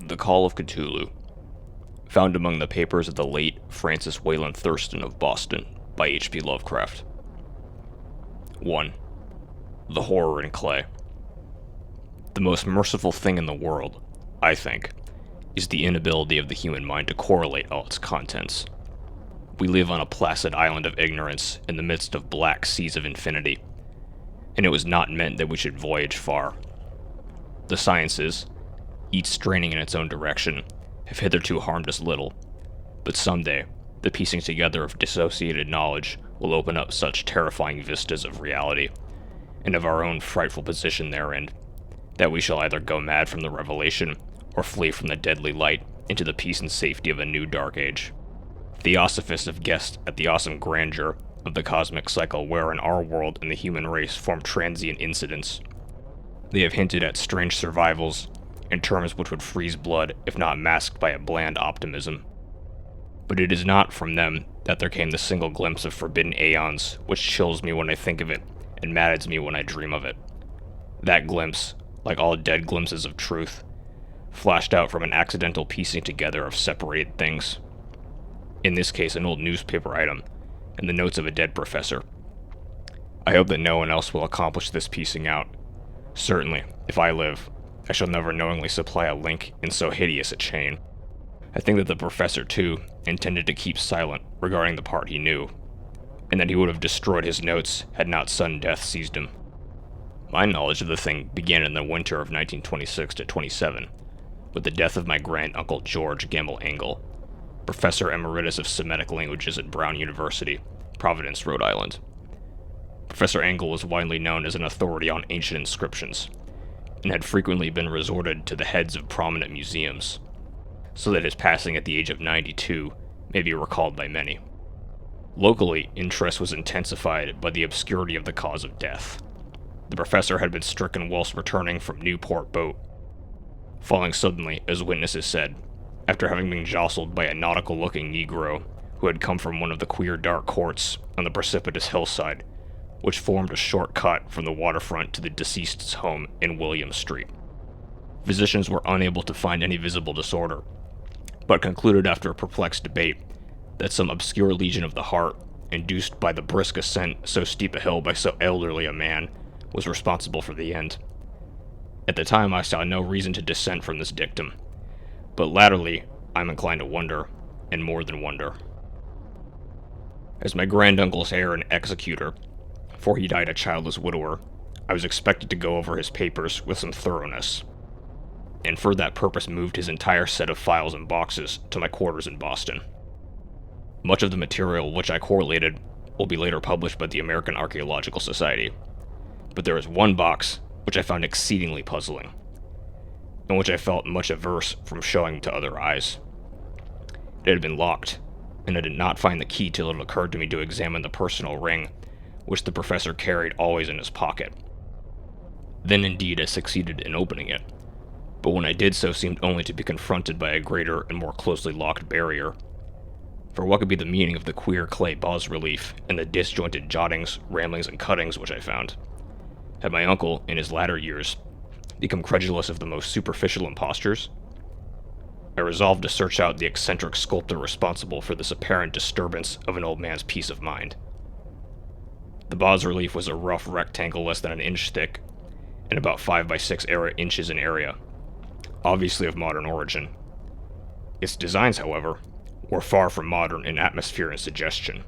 The Call of Cthulhu, found among the papers of the late Francis Wayland Thurston of Boston by H.P. Lovecraft. 1. The Horror in Clay. The most merciful thing in the world, I think, is the inability of the human mind to correlate all its contents. We live on a placid island of ignorance in the midst of black seas of infinity, and it was not meant that we should voyage far. The sciences, each straining in its own direction, have hitherto harmed us little, but someday, the piecing together of dissociated knowledge will open up such terrifying vistas of reality, and of our own frightful position therein, that we shall either go mad from the revelation, or flee from the deadly light into the peace and safety of a new dark age. Theosophists have guessed at the awesome grandeur of the cosmic cycle wherein our world and the human race form transient incidents. They have hinted at strange survivals, in terms which would freeze blood if not masked by a bland optimism. But it is not from them that there came the single glimpse of forbidden aeons which chills me when I think of it and maddens me when I dream of it. That glimpse, like all dead glimpses of truth, flashed out from an accidental piecing together of separated things. In this case, an old newspaper item, and the notes of a dead professor. I hope that no one else will accomplish this piecing out. Certainly, if I live, I shall never knowingly supply a link in so hideous a chain. I think that the professor, too, intended to keep silent regarding the part he knew, and that he would have destroyed his notes had not sudden death seized him. My knowledge of the thing began in the winter of 1926 to 27, with the death of my grand-uncle George Gamble Engel, Professor Emeritus of Semitic Languages at Brown University, Providence, Rhode Island. Professor Engel was widely known as an authority on ancient inscriptions, and had frequently been resorted to the heads of prominent museums, so that his passing at the age of 92 may be recalled by many. Locally, interest was intensified by the obscurity of the cause of death. The professor had been stricken whilst returning from Newport boat, falling suddenly, as witnesses said, after having been jostled by a nautical-looking Negro who had come from one of the queer dark courts on the precipitous hillside, which formed a short cut from the waterfront to the deceased's home in William Street. Physicians were unable to find any visible disorder, but concluded after a perplexed debate that some obscure lesion of the heart, induced by the brisk ascent so steep a hill by so elderly a man, was responsible for the end. At the time I saw no reason to dissent from this dictum, but latterly I'm inclined to wonder, and more than wonder. As my granduncle's heir and executor, for he died a childless widower, I was expected to go over his papers with some thoroughness, and for that purpose moved his entire set of files and boxes to my quarters in Boston. Much of the material which I correlated will be later published by the American Archaeological Society, but there is one box which I found exceedingly puzzling, and which I felt much averse from showing to other eyes. It had been locked, and I did not find the key till it occurred to me to examine the personal ring which the professor carried always in his pocket. Then indeed I succeeded in opening it, but when I did so seemed only to be confronted by a greater and more closely locked barrier. For what could be the meaning of the queer clay bas-relief and the disjointed jottings, ramblings, and cuttings which I found? Had my uncle, in his latter years, become credulous of the most superficial impostures? I resolved to search out the eccentric sculptor responsible for this apparent disturbance of an old man's peace of mind. The bas-relief was a rough rectangle less than an inch thick, and about 5 by 6 inches in area, obviously of modern origin. Its designs, however, were far from modern in atmosphere and suggestion,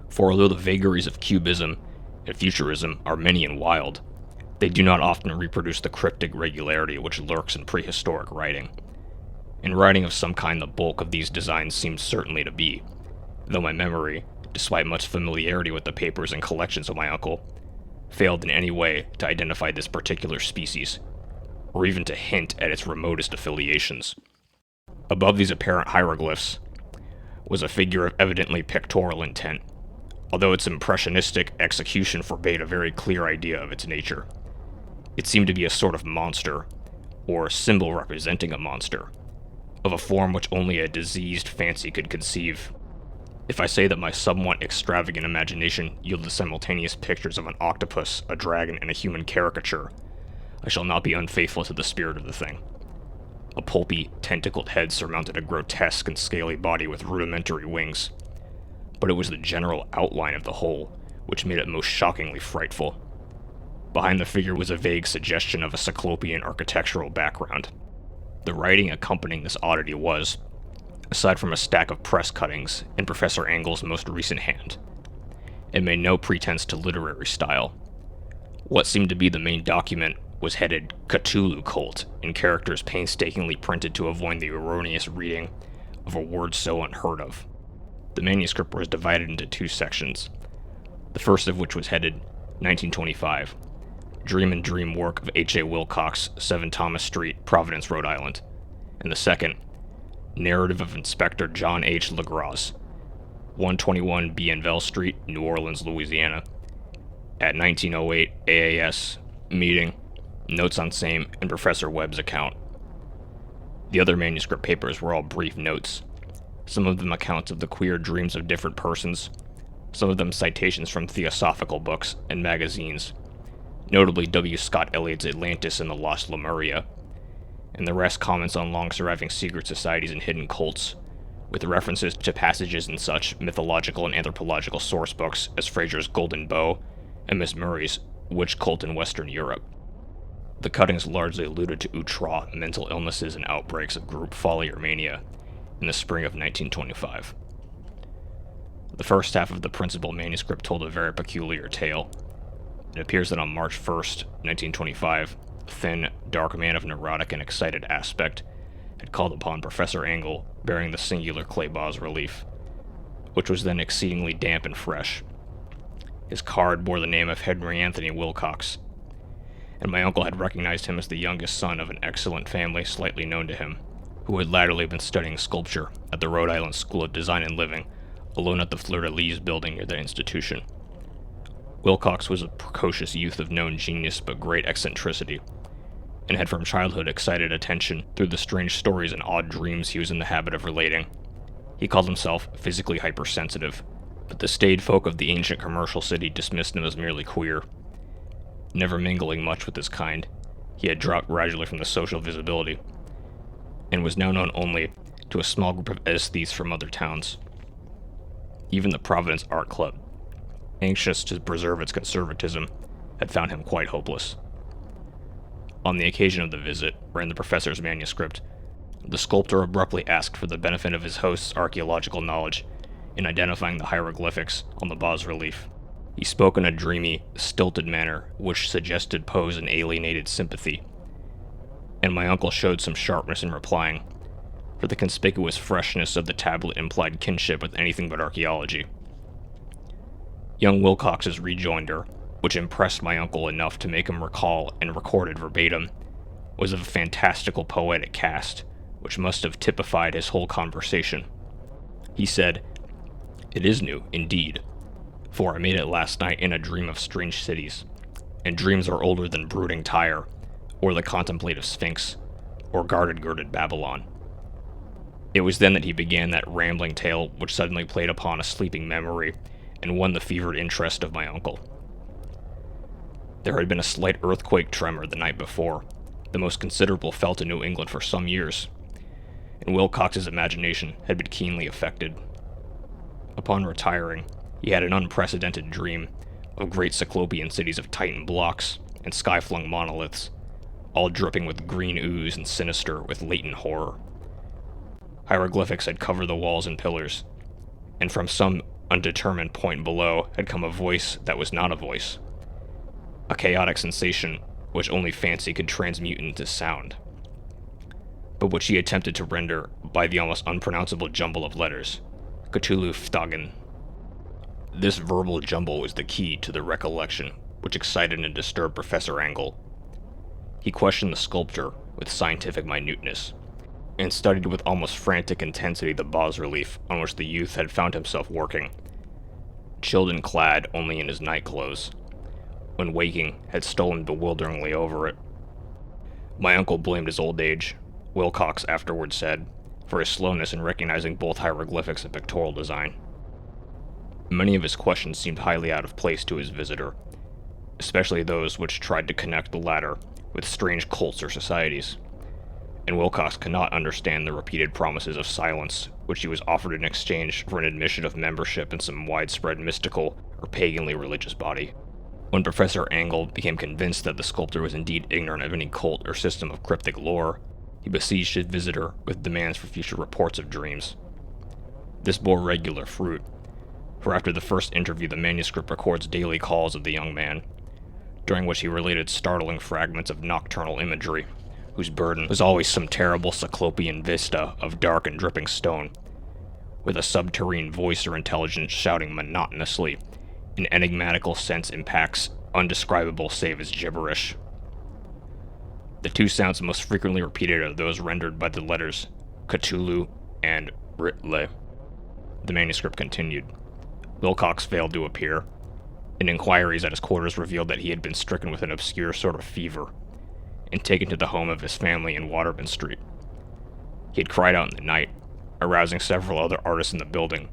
for although the vagaries of cubism and futurism are many and wild, they do not often reproduce the cryptic regularity which lurks in prehistoric writing. In writing of some kind the bulk of these designs seemed certainly to be, though my memory, despite much familiarity with the papers and collections of my uncle, failed in any way to identify this particular species, or even to hint at its remotest affiliations. Above these apparent hieroglyphs was a figure of evidently pictorial intent, although its impressionistic execution forbade a very clear idea of its nature. It seemed to be a sort of monster, or symbol representing a monster, of a form which only a diseased fancy could conceive. If I say that my somewhat extravagant imagination yielded simultaneous pictures of an octopus, a dragon, and a human caricature, I shall not be unfaithful to the spirit of the thing. A pulpy, tentacled head surmounted a grotesque and scaly body with rudimentary wings. But it was the general outline of the whole which made it most shockingly frightful. Behind the figure was a vague suggestion of a cyclopean architectural background. The writing accompanying this oddity was, aside from a stack of press cuttings in Professor Engel's most recent hand, it made no pretense to literary style. What seemed to be the main document was headed Cthulu Cult in characters painstakingly printed to avoid the erroneous reading of a word so unheard of. The manuscript was divided into two sections, the first of which was headed 1925, Dream and Dream Work of H.A. Wilcox, 7 Thomas Street, Providence, Rhode Island, and the second, Narrative of Inspector John H. LaGrasse, 121 Bienville Street, New Orleans, Louisiana, at 1908 AAS, meeting, notes on same, and Professor Webb's account. The other manuscript papers were all brief notes, some of them accounts of the queer dreams of different persons, some of them citations from theosophical books and magazines, notably W. Scott Eliot's Atlantis and the Lost Lemuria, and the rest comments on long-surviving secret societies and hidden cults, with references to passages in such mythological and anthropological source books as Fraser's Golden Bough and Miss Murray's Witch Cult in Western Europe. The cuttings largely alluded to outre, mental illnesses, and outbreaks of group folly or mania in the spring of 1925. The first half of the principal manuscript told a very peculiar tale. It appears that on March 1st, 1925, a thin, dark man of neurotic and excited aspect had called upon Professor Engel bearing the singular clay bas-relief, which was then exceedingly damp and fresh. His card bore the name of Henry Anthony Wilcox, and my uncle had recognized him as the youngest son of an excellent family slightly known to him, who had latterly been studying sculpture at the Rhode Island School of Design and Living, alone at the Fleur-de-Lis building near the institution. Wilcox was a precocious youth of known genius but great eccentricity, and had from childhood excited attention through the strange stories and odd dreams he was in the habit of relating. He called himself physically hypersensitive, but the staid folk of the ancient commercial city dismissed him as merely queer. Never mingling much with his kind, he had dropped gradually from the social visibility, and was now known only to a small group of aesthetes from other towns. Even the Providence Art Club, anxious to preserve its conservatism, had found him quite hopeless. On the occasion of the visit, ran the professor's manuscript, the sculptor abruptly asked for the benefit of his host's archaeological knowledge in identifying the hieroglyphics on the bas-relief. He spoke in a dreamy, stilted manner which suggested pose and alienated sympathy, and my uncle showed some sharpness in replying, for the conspicuous freshness of the tablet implied kinship with anything but archaeology. Young Wilcox's rejoinder, which impressed my uncle enough to make him recall and record it verbatim, was of a fantastical poetic cast, which must have typified his whole conversation. He said, "It is new, indeed, for I made it last night in a dream of strange cities, and dreams are older than brooding Tyre, or the contemplative Sphinx, or guarded-girded Babylon." It was then that he began that rambling tale which suddenly played upon a sleeping memory and won the fevered interest of my uncle. There had been a slight earthquake tremor the night before, the most considerable felt in New England for some years, and Wilcox's imagination had been keenly affected. Upon retiring, he had an unprecedented dream of great cyclopean cities of Titan blocks and sky-flung monoliths, all dripping with green ooze and sinister with latent horror. Hieroglyphics had covered the walls and pillars, and from some undetermined point below had come a voice that was not a voice, a chaotic sensation which only fancy could transmute into sound, but which he attempted to render by the almost unpronounceable jumble of letters, Cthulu Ftagen. This verbal jumble was the key to the recollection which excited and disturbed Professor Engel. He questioned the sculptor with scientific minuteness, and studied with almost frantic intensity the bas-relief on which the youth had found himself working, chilled and clad only in his night clothes, when waking had stolen bewilderingly over it. My uncle blamed his old age, Wilcox afterward said, for his slowness in recognizing both hieroglyphics and pictorial design. Many of his questions seemed highly out of place to his visitor, especially those which tried to connect the latter with strange cults or societies, and Wilcox could not understand the repeated promises of silence which he was offered in exchange for an admission of membership in some widespread mystical or paganly religious body. When Professor Angle became convinced that the sculptor was indeed ignorant of any cult or system of cryptic lore, he besieged his visitor with demands for future reports of dreams. This bore regular fruit, for after the first interview the manuscript records daily calls of the young man, during which he related startling fragments of nocturnal imagery, whose burden was always some terrible cyclopean vista of dark and dripping stone, with a subterranean voice or intelligence shouting monotonously in enigmatical sense impacts undescribable save as gibberish. The two sounds most frequently repeated are those rendered by the letters Cthulu and Ritle. The manuscript continued. Wilcox failed to appear, and inquiries at his quarters revealed that he had been stricken with an obscure sort of fever and taken to the home of his family in Waterman Street. He had cried out in the night, arousing several other artists in the building,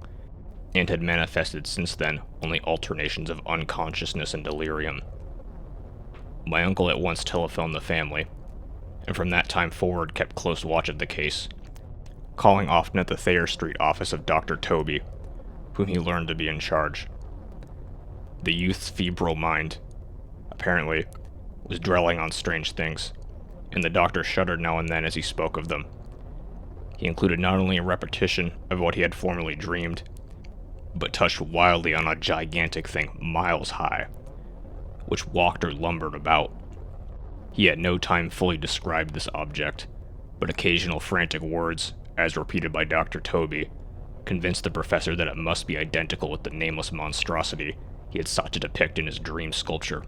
and had manifested since then only alternations of unconsciousness and delirium. My uncle at once telephoned the family, and from that time forward kept close watch of the case, calling often at the Thayer Street office of Dr. Toby, whom he learned to be in charge. The youth's febrile mind, apparently, was dwelling on strange things, and the doctor shuddered now and then as he spoke of them. He included not only a repetition of what he had formerly dreamed, but touched wildly on a gigantic thing miles high, which walked or lumbered about. He at no time fully described this object, but occasional frantic words, as repeated by Dr. Toby, convinced the professor that it must be identical with the nameless monstrosity he had sought to depict in his dream sculpture.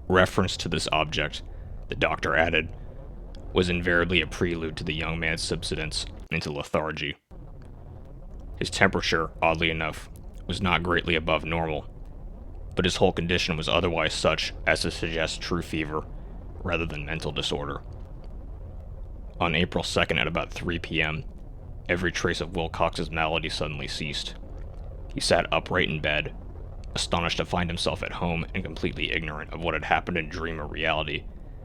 Reference to this object, the doctor added, was invariably a prelude to the young man's subsidence into lethargy. His temperature, oddly enough, was not greatly above normal, but his whole condition was otherwise such as to suggest true fever, rather than mental disorder. On April 2nd at about 3 p.m., every trace of Wilcox's malady suddenly ceased. He sat upright in bed, astonished to find himself at home and completely ignorant of what had happened in dream or reality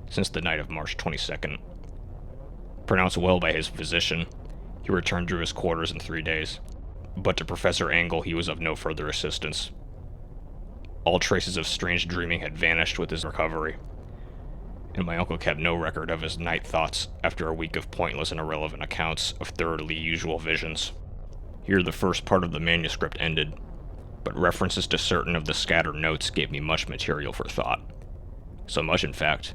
since the night of March 22nd. Pronounced well by his physician, he returned to his quarters in 3 days, but to Professor Angle he was of no further assistance. All traces of strange dreaming had vanished with his recovery, and my uncle kept no record of his night thoughts after a week of pointless and irrelevant accounts of thoroughly usual visions. Here the first part of the manuscript ended, but references to certain of the scattered notes gave me much material for thought. So much, in fact,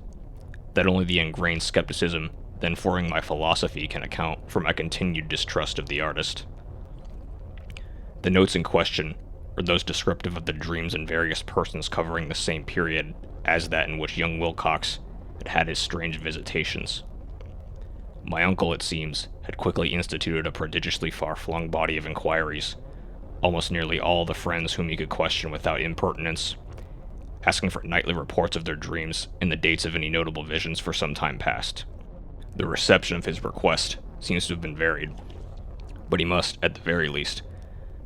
that only the ingrained skepticism then forming my philosophy can account for my continued distrust of the artist. The notes in question are those descriptive of the dreams in various persons covering the same period as that in which young Wilcox had had his strange visitations. My uncle, it seems, had quickly instituted a prodigiously far-flung body of inquiries, almost nearly all the friends whom he could question without impertinence, asking for nightly reports of their dreams and the dates of any notable visions for some time past. The reception of his request seems to have been varied, but he must, at the very least,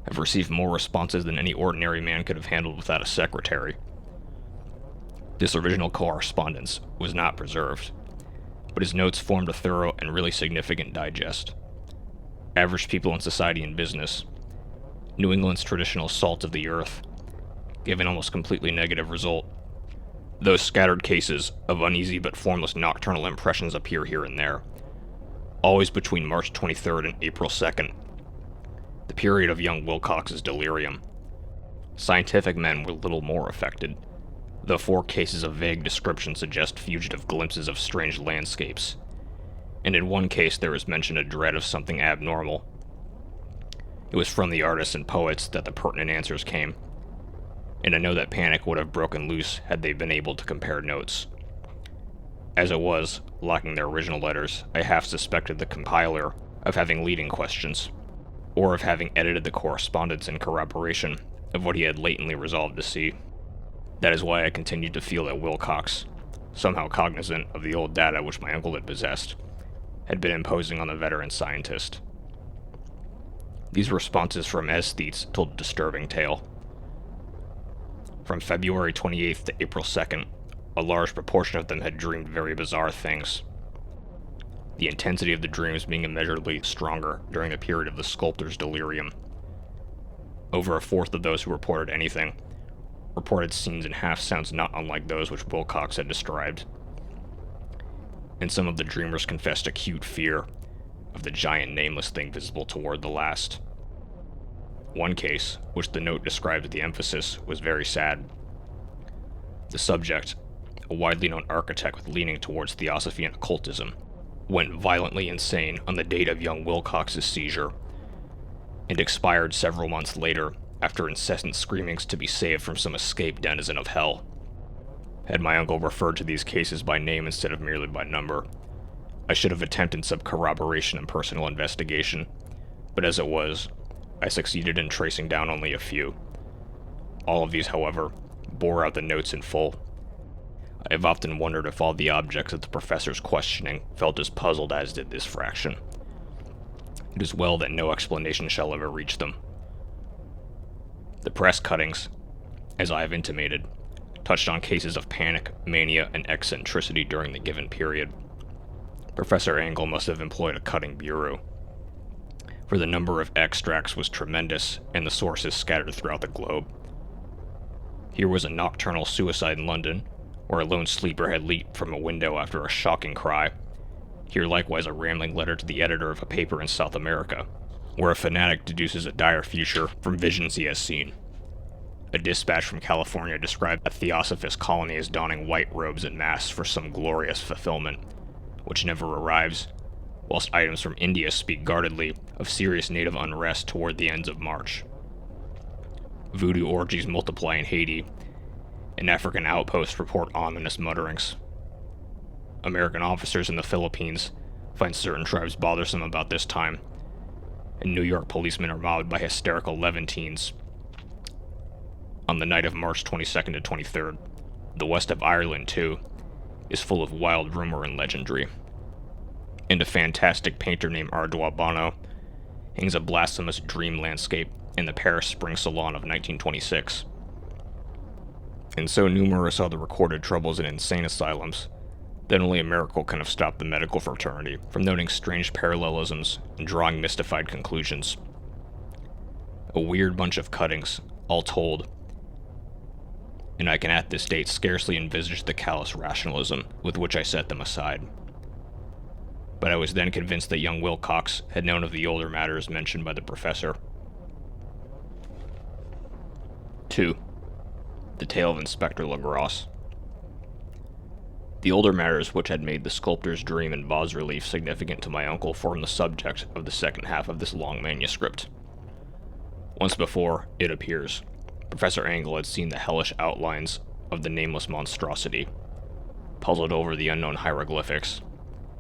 have received more responses than any ordinary man could have handled without a secretary. This original correspondence was not preserved, but his notes formed a thorough and really significant digest. Average people in society and business, New England's traditional salt of the earth, gave an almost completely negative result. Those scattered cases of uneasy but formless nocturnal impressions appear here and there, always between March 23rd and April 2nd, the period of young Wilcox's delirium. Scientific men were little more affected, though 4 cases of vague description suggest fugitive glimpses of strange landscapes, and in one case there is mentioned a dread of something abnormal. It was from the artists and poets that the pertinent answers came, and I know that panic would have broken loose had they been able to compare notes. As it was, lacking their original letters, I half suspected the compiler of having leading questions, or of having edited the correspondence in corroboration of what he had latently resolved to see. That is why I continued to feel that Wilcox, somehow cognizant of the old data which my uncle had possessed, had been imposing on the veteran scientist. These responses from aesthetes told a disturbing tale. From February 28th to April 2nd, a large proportion of them had dreamed very bizarre things. the intensity of the dreams being immeasurably stronger during the period of the sculptor's delirium. Over a fourth of those who reported anything reported scenes and half-sounds not unlike those which Wilcox had described. And some of the dreamers confessed acute fear of the giant nameless thing visible toward the last. One case, which the note described with the emphasis, was very sad. The subject, a widely known architect with leaning towards theosophy and occultism, went violently insane on the date of young Wilcox's seizure, and expired several months later after incessant screamings to be saved from some escaped denizen of hell. Had my uncle referred to these cases by name instead of merely by number, I should have attempted some corroboration and personal investigation, but as it was, I succeeded in tracing down only a few. All of these, however, bore out the notes in full. I have often wondered if all the objects of the professor's questioning felt as puzzled as did this fraction. It is well that no explanation shall ever reach them. The press cuttings, as I have intimated, touched on cases of panic, mania, and eccentricity during the given period. Professor Engel must have employed a cutting bureau, for the number of extracts was tremendous and the sources scattered throughout the globe. Here was a nocturnal suicide in London, where a lone sleeper had leaped from a window after a shocking cry. Here likewise a rambling letter to the editor of a paper in South America, where a fanatic deduces a dire future from visions he has seen. A dispatch from California described a theosophist colony as donning white robes en masse for some glorious fulfillment, which never arrives, whilst items from India speak guardedly of serious native unrest toward the ends of March. Voodoo orgies multiply in Haiti, and African outposts report ominous mutterings. American officers in the Philippines find certain tribes bothersome about this time, and New York policemen are mobbed by hysterical Levantines. On the night of March 22nd to 23rd, the west of Ireland, too, is full of wild rumor and legendry. And a fantastic painter named Ardois Bono hangs a blasphemous dream landscape in the Paris Spring Salon of 1926. And so numerous are the recorded troubles in insane asylums that only a miracle can have stopped the medical fraternity from noting strange parallelisms and drawing mystified conclusions. A weird bunch of cuttings, all told, and I can at this date scarcely envisage the callous rationalism with which I set them aside. But I was then convinced that young Wilcox had known of the older matters mentioned by the professor. 2. The Tale of Inspector Legrasse. The older matters which had made the sculptor's dream in bas-relief significant to my uncle formed the subject of the second half of this long manuscript. Once before, it appears, Professor Engel had seen the hellish outlines of the nameless monstrosity, puzzled over the unknown hieroglyphics,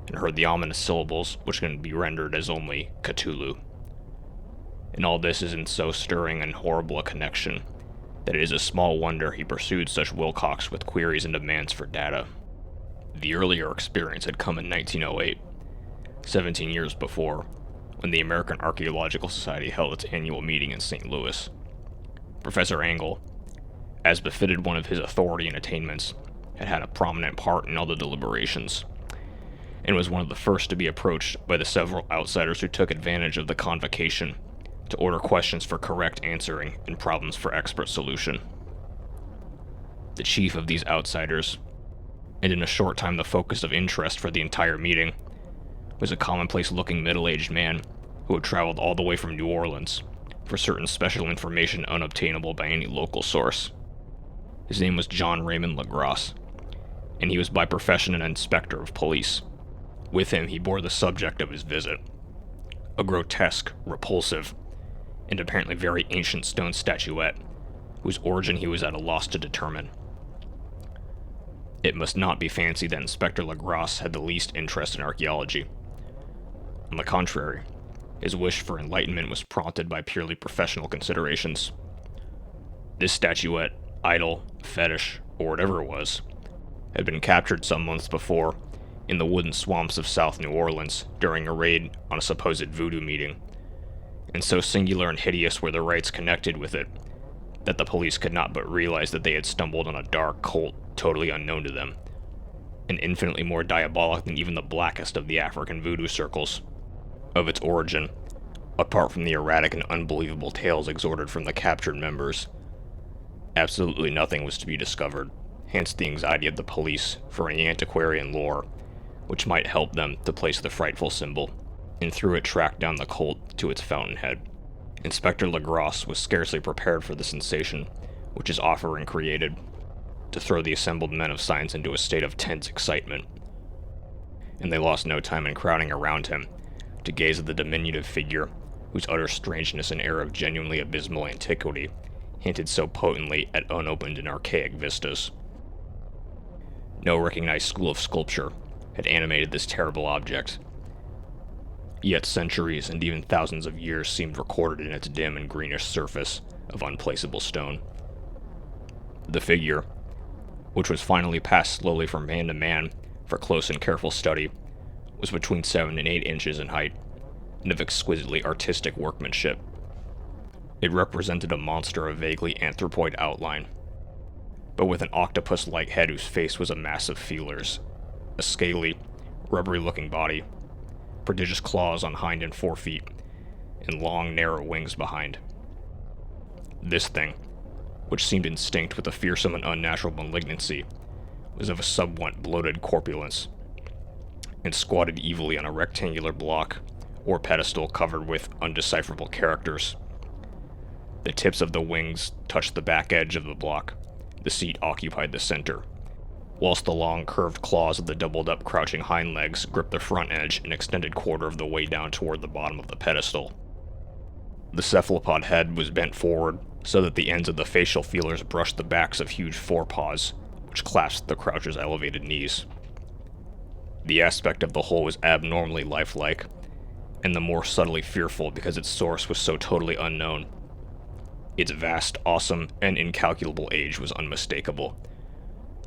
and heard the ominous syllables which can be rendered as only Cthulu. And all this is in so stirring and horrible a connection that it is a small wonder he pursued such Wilcox with queries and demands for data. The earlier experience had come in 1908, 17 years before, when the American Archaeological Society held its annual meeting in St. Louis. Professor Engel, as befitted one of his authority and attainments, had had a prominent part in all the deliberations, and was one of the first to be approached by the several outsiders who took advantage of the convocation to order questions for correct answering and problems for expert solution. The chief of these outsiders, and in a short time the focus of interest for the entire meeting, was a commonplace-looking middle-aged man who had traveled all the way from New Orleans for certain special information unobtainable by any local source. His name was John Raymond Legrasse, and he was by profession an inspector of police. With him he bore the subject of his visit, a grotesque, repulsive, and apparently very ancient stone statuette, whose origin he was at a loss to determine. It must not be fancied that Inspector Legrasse had the least interest in archaeology. On the contrary, his wish for enlightenment was prompted by purely professional considerations. This statuette, idol, fetish, or whatever it was, had been captured some months before in the wooden swamps of South New Orleans during a raid on a supposed voodoo meeting, and so singular and hideous were the rites connected with it that the police could not but realize that they had stumbled on a dark cult totally unknown to them, and infinitely more diabolic than even the blackest of the African voodoo circles. Of its origin, apart from the erratic and unbelievable tales extorted from the captured members, absolutely nothing was to be discovered, hence the anxiety of the police for any antiquarian lore which might help them to place the frightful symbol, and through it track down the cult to its fountainhead. Inspector Legrasse was scarcely prepared for the sensation which his offering created, to throw the assembled men of science into a state of tense excitement, and they lost no time in crowding around him to gaze at the diminutive figure whose utter strangeness and air of genuinely abysmal antiquity hinted so potently at unopened and archaic vistas. No recognized school of sculpture had animated this terrible object, yet centuries and even thousands of years seemed recorded in its dim and greenish surface of unplaceable stone. The figure, which was finally passed slowly from man to man for close and careful study, was between 7 and 8 inches in height, and of exquisitely artistic workmanship. It represented a monster of vaguely anthropoid outline, but with an octopus-like head whose face was a mass of feelers, a scaly, rubbery-looking body, prodigious claws on hind and forefeet, and long, narrow wings behind. This thing, which seemed instinct with a fearsome and unnatural malignancy, was of a somewhat bloated corpulence, and squatted evilly on a rectangular block or pedestal covered with undecipherable characters. The tips of the wings touched the back edge of the block. The seat occupied the center, whilst the long curved claws of the doubled-up crouching hind legs gripped the front edge and extended quarter of the way down toward the bottom of the pedestal. The cephalopod head was bent forward so that the ends of the facial feelers brushed the backs of huge forepaws, which clasped the croucher's elevated knees. The aspect of the whole was abnormally lifelike, and the more subtly fearful because its source was so totally unknown. Its vast, awesome, and incalculable age was unmistakable,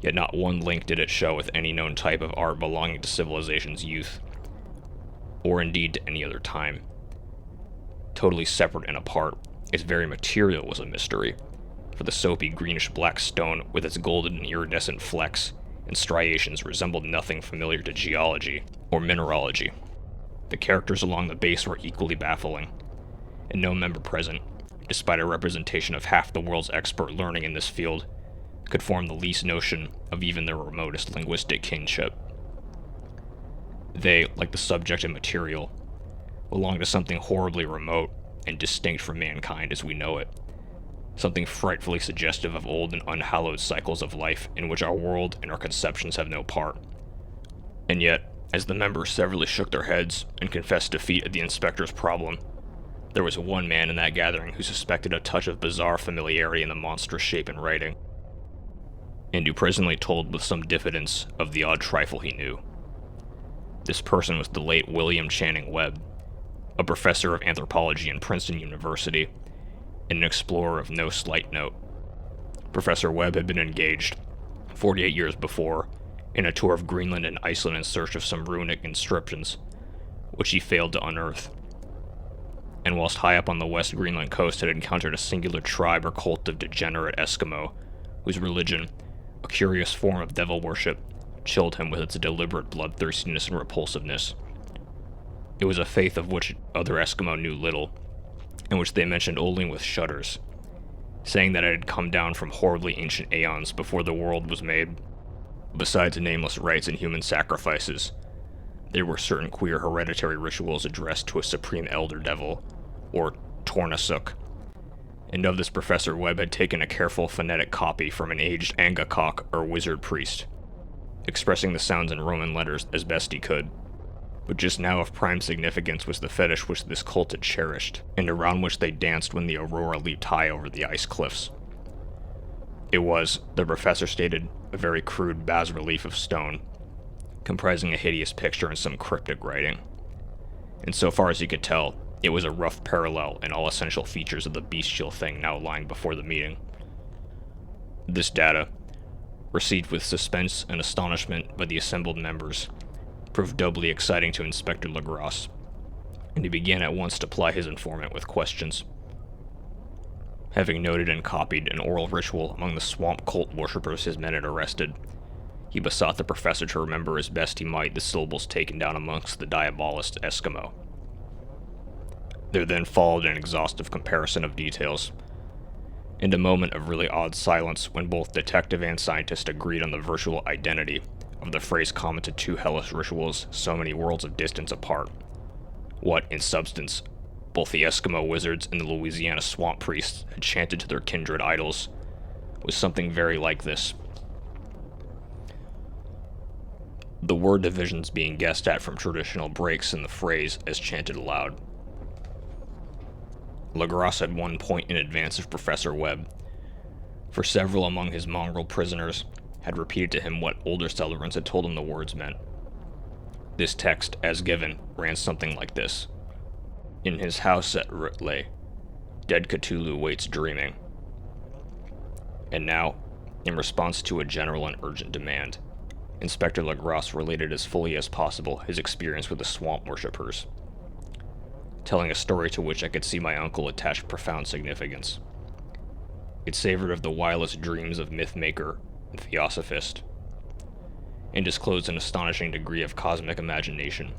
yet not one link did it show with any known type of art belonging to civilization's youth, or indeed to any other time. Totally separate and apart, its very material was a mystery, for the soapy greenish-black stone with its golden and iridescent flecks and striations resembled nothing familiar to geology or mineralogy. The characters along the base were equally baffling, and no member present, despite a representation of half the world's expert learning in this field, could form the least notion of even their remotest linguistic kinship. They, like the subject and material, belonged to something horribly remote and distinct from mankind as we know it, something frightfully suggestive of old and unhallowed cycles of life in which our world and our conceptions have no part. And yet, as the members severally shook their heads and confessed defeat at the inspector's problem, there was one man in that gathering who suspected a touch of bizarre familiarity in the monstrous shape and writing, and who presently told with some diffidence of the odd trifle he knew. This person was the late William Channing Webb, a professor of anthropology in Princeton University, and an explorer of no slight note. Professor Webb had been engaged, 48 years before, in a tour of Greenland and Iceland in search of some runic inscriptions, which he failed to unearth, and whilst high up on the West Greenland coast had encountered a singular tribe or cult of degenerate Eskimo, whose religion, a curious form of devil worship, chilled him with its deliberate bloodthirstiness and repulsiveness. It was a faith of which other Eskimo knew little, and which they mentioned only with shudders, saying that it had come down from horribly ancient aeons before the world was made. Besides nameless rites and human sacrifices, there were certain queer hereditary rituals addressed to a supreme elder devil, or Tornasuk, and of this Professor Webb had taken a careful phonetic copy from an aged Angakok or wizard priest, expressing the sounds in Roman letters as best he could. But just now of prime significance was the fetish which this cult had cherished, and around which they danced when the aurora leaped high over the ice cliffs. It was, the professor stated, a very crude bas-relief of stone, comprising a hideous picture and some cryptic writing. And so far as he could tell, it was a rough parallel in all essential features of the bestial thing now lying before the meeting. This data, received with suspense and astonishment by the assembled members, proved doubly exciting to Inspector Legrasse, and he began at once to ply his informant with questions. Having noted and copied an oral ritual among the swamp cult worshippers his men had arrested, He besought the professor to remember as best he might the syllables taken down amongst the diabolist Eskimo. There then followed an exhaustive comparison of details, and a moment of really odd silence when both detective and scientist agreed on the virtual identity of the phrase common to two hellish rituals so many worlds of distance apart. What, in substance, both the Eskimo wizards and the Louisiana swamp priests had chanted to their kindred idols was something very like this. The word divisions being guessed at from traditional breaks in the phrase as chanted aloud. Lagras had one point in advance of Professor Webb, for several among his mongrel prisoners had repeated to him what older Celerans had told him the words meant. This text, as given, ran something like this. In his house at Rutley, dead Cthulu waits dreaming. And now, in response to a general and urgent demand, Inspector Lagras related as fully as possible his experience with the swamp worshippers, telling a story to which I could see my uncle attach profound significance. It savored of the wildest dreams of myth-maker and theosophist, and disclosed an astonishing degree of cosmic imagination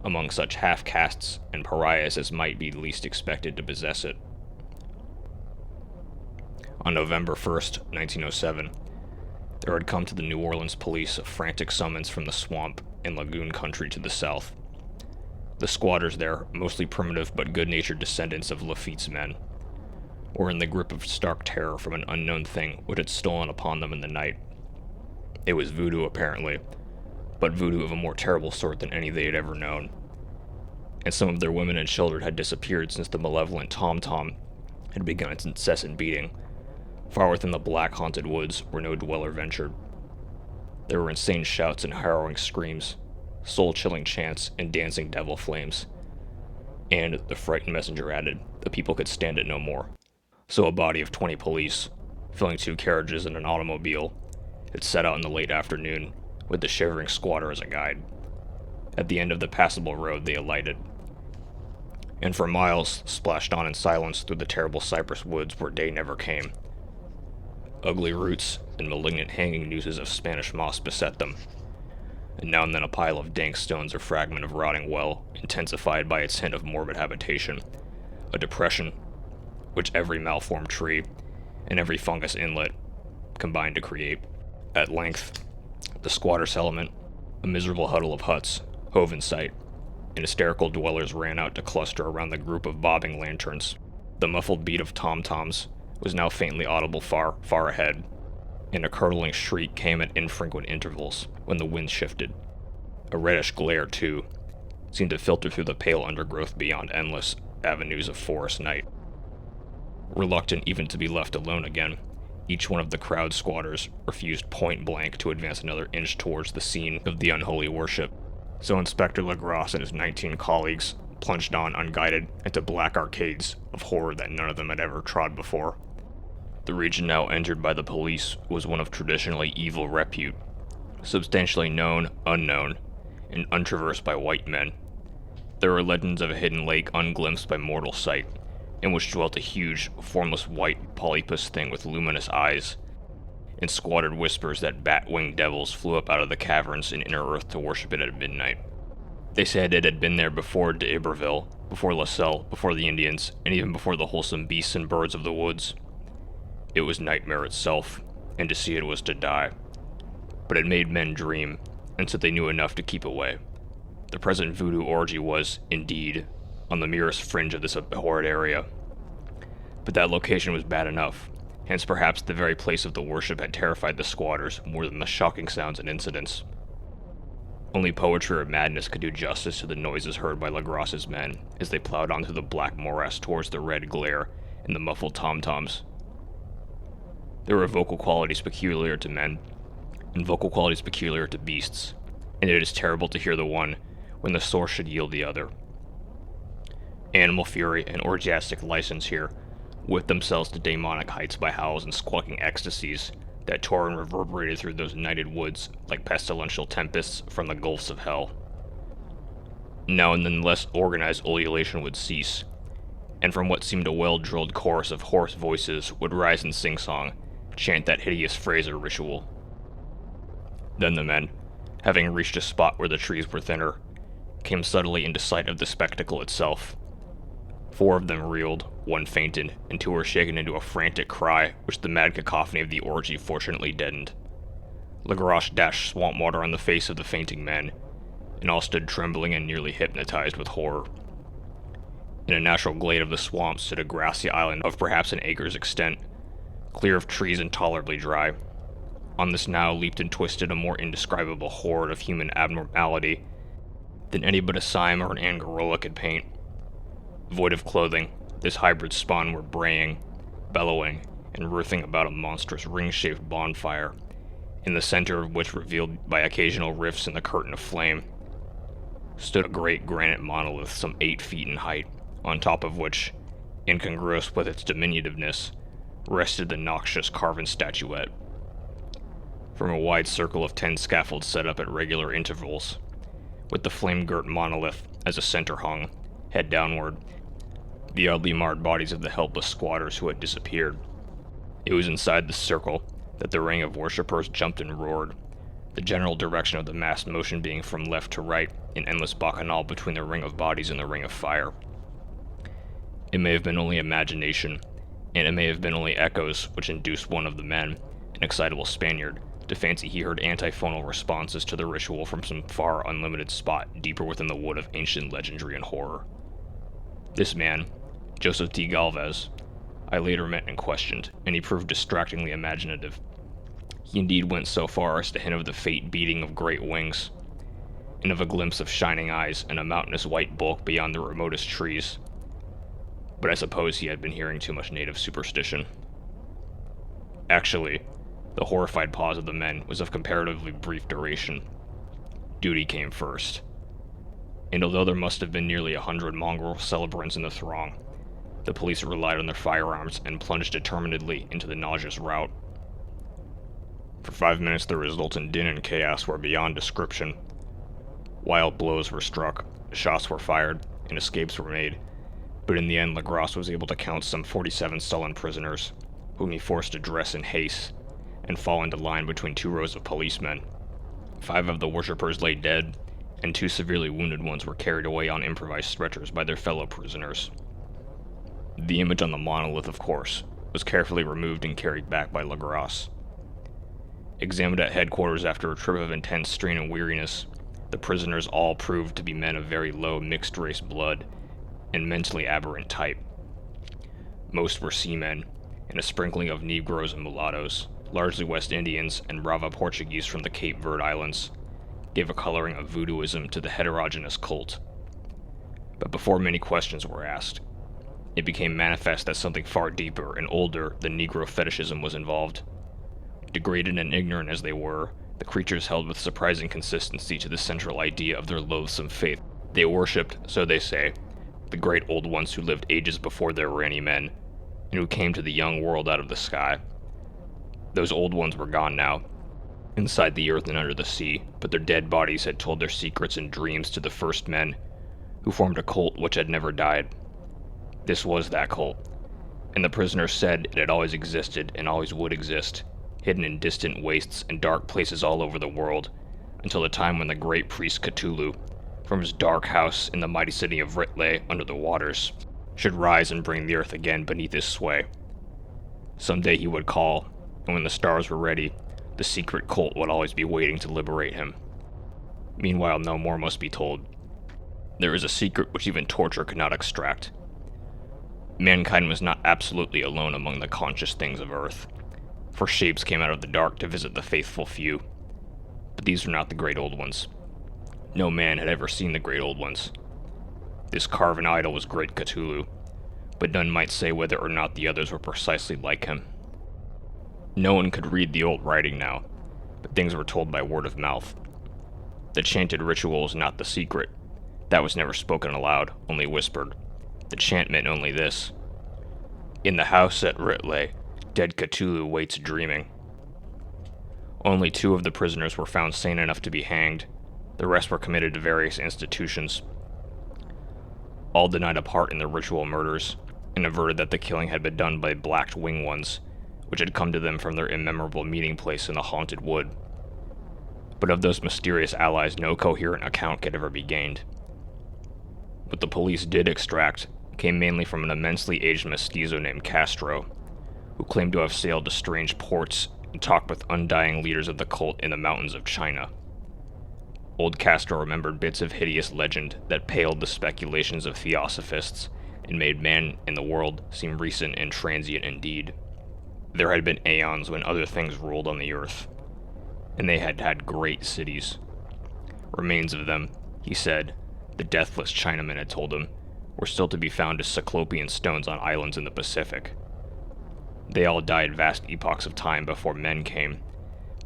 among such half-castes and pariahs as might be least expected to possess it. On November 1st, 1907, there had come to the New Orleans police a frantic summons from the swamp and lagoon country to the south. The squatters there, mostly primitive but good-natured descendants of Lafitte's men, were in the grip of stark terror from an unknown thing which had stolen upon them in the night. It was voodoo, apparently, but voodoo of a more terrible sort than any they had ever known. And some of their women and children had disappeared since the malevolent tom-tom had begun its incessant beating, far within the black haunted woods where no dweller ventured. There were insane shouts and harrowing screams, soul-chilling chants and dancing devil flames. And, the frightened messenger added, the people could stand it no more. So a body of 20 police, filling 2 carriages and an automobile, had set out in the late afternoon, with the shivering squatter as a guide. At the end of the passable road they alighted, and for miles splashed on in silence through the terrible cypress woods where day never came. Ugly roots and malignant hanging nooses of Spanish moss beset them, and now and then a pile of dank stones or fragment of rotting well, intensified by its hint of morbid habitation, a depression which every malformed tree and every fungus inlet combined to create. At length, the squatter settlement, a miserable huddle of huts, hove in sight, and hysterical dwellers ran out to cluster around the group of bobbing lanterns. The muffled beat of tom-toms was now faintly audible far, far ahead, and a curdling shriek came at infrequent intervals when the wind shifted. A reddish glare, too, seemed to filter through the pale undergrowth beyond endless avenues of forest night. Reluctant even to be left alone again, each one of the crowd squatters refused point blank to advance another inch towards the scene of the unholy worship. So Inspector Lagras and his 19 colleagues plunged on unguided into black arcades of horror that none of them had ever trod before. The region now entered by the police was one of traditionally evil repute, substantially known, unknown, and untraversed by white men. There were legends of a hidden lake unglimpsed by mortal sight, in which dwelt a huge, formless white polypus thing with luminous eyes, and squattered whispers that bat-winged devils flew up out of the caverns in inner earth to worship it at midnight. They said it had been there before d'Iberville, before La Salle, before the Indians, and even before the wholesome beasts and birds of the woods. It was nightmare itself, and to see it was to die. But it made men dream, and so they knew enough to keep away. The present voodoo orgy was, indeed, on the merest fringe of this abhorred area. But that location was bad enough, hence perhaps the very place of the worship had terrified the squatters more than the shocking sounds and incidents. Only poetry or madness could do justice to the noises heard by Lagras's men as they plowed on through the black morass towards the red glare and the muffled tom-toms. There were vocal qualities peculiar to men, and vocal qualities peculiar to beasts, and it is terrible to hear the one when the source should yield the other. Animal fury and orgiastic license here whipped themselves to demonic heights by howls and squawking ecstasies that tore and reverberated through those nighted woods like pestilential tempests from the gulfs of hell. Now and then less organized ululation would cease, and from what seemed a well-drilled chorus of hoarse voices would rise in sing-song, chant that hideous phrase or ritual. Then the men, having reached a spot where the trees were thinner, came suddenly into sight of the spectacle itself. 4 of them reeled, 1 fainted, and 2 were shaken into a frantic cry, which the mad cacophony of the orgy fortunately deadened. Legrasse dashed swamp water on the face of the fainting men, and all stood trembling and nearly hypnotized with horror. In a natural glade of the swamp stood a grassy island of perhaps an acre's extent, clear of trees and tolerably dry. On this now leaped and twisted a more indescribable horde of human abnormality than any but a Sime or an Angarola could paint. Void of clothing, this hybrid spawn were braying, bellowing, and writhing about a monstrous ring-shaped bonfire, in the center of which, revealed by occasional rifts in the curtain of flame, stood a great granite monolith some 8 feet in height, on top of which, incongruous with its diminutiveness, rested the noxious carven statuette. From a wide circle of 10 scaffolds set up at regular intervals, with the flame-girt monolith as a center hung, head downward, the oddly marred bodies of the helpless squatters who had disappeared. It was inside the circle that the ring of worshippers jumped and roared, the general direction of the massed motion being from left to right in endless bacchanal between the ring of bodies and the ring of fire. It may have been only imagination, and it may have been only echoes which induced one of the men, an excitable Spaniard, to fancy he heard antiphonal responses to the ritual from some far unlimited spot deeper within the wood of ancient legendry and horror. This man, Joseph T. Galvez, I later met and questioned, and he proved distractingly imaginative. He indeed went so far as to hint of the fate beating of great wings, and of a glimpse of shining eyes and a mountainous white bulk beyond the remotest trees. But I suppose he had been hearing too much native superstition. Actually, the horrified pause of the men was of comparatively brief duration. Duty came first. And although there must have been nearly 100 mongrel celebrants in the throng, the police relied on their firearms and plunged determinedly into the nauseous rout. For 5 minutes the resultant din and chaos were beyond description. Wild blows were struck, shots were fired, and escapes were made, but in the end Legrasse was able to count some 47 sullen prisoners, whom he forced to dress in haste and fall into line between 2 rows of policemen. 5 of the worshippers lay dead, and 2 severely wounded ones were carried away on improvised stretchers by their fellow prisoners. The image on the monolith, of course, was carefully removed and carried back by Legrasse. Examined at headquarters after a trip of intense strain and weariness, the prisoners all proved to be men of very low mixed-race blood and mentally aberrant type. Most were seamen, and a sprinkling of Negroes and mulattoes, largely West Indians and Brava Portuguese from the Cape Verde Islands, gave a coloring of voodooism to the heterogeneous cult. But before many questions were asked, it became manifest that something far deeper and older than Negro fetishism was involved. Degraded and ignorant as they were, the creatures held with surprising consistency to the central idea of their loathsome faith. They worshipped, so they say, the great old ones who lived ages before there were any men, and who came to the young world out of the sky. Those old ones were gone now, inside the earth and under the sea, but their dead bodies had told their secrets and dreams to the first men, who formed a cult which had never died. This was that cult, and the prisoners said it had always existed and always would exist, hidden in distant wastes and dark places all over the world, until the time when the great priest Cthulu, from his dark house in the mighty city of Ritley under the waters, should rise and bring the earth again beneath his sway. Someday he would call, and when the stars were ready, the secret cult would always be waiting to liberate him. Meanwhile, no more must be told. There is a secret which even torture could not extract. Mankind was not absolutely alone among the conscious things of earth, for shapes came out of the dark to visit the faithful few. But these were not the great old ones. No man had ever seen the great old ones. This carven idol was great Cthulu, but none might say whether or not the others were precisely like him. No one could read the old writing now, but things were told by word of mouth. The chanted ritual is not the secret. That was never spoken aloud, only whispered. The chant meant only this: in the house at Ritley, dead Cthulhu waits dreaming. Only 2 of the prisoners were found sane enough to be hanged. The rest were committed to various institutions. All denied a part in the ritual murders, and averted that the killing had been done by blacked winged ones, which had come to them from their immemorable meeting place in the haunted wood. but of those mysterious allies no coherent account could ever be gained. What the police did extract came mainly from an immensely aged mestizo named Castro, who claimed to have sailed to strange ports and talked with undying leaders of the cult in the mountains of China. Old Castro remembered bits of hideous legend that paled the speculations of theosophists and made man and the world seem recent and transient indeed. There had been aeons when other things ruled on the earth, and they had had great cities. Remains of them, he said, the deathless Chinaman had told him, were still to be found as cyclopean stones on islands in the Pacific. They all died vast epochs of time before men came,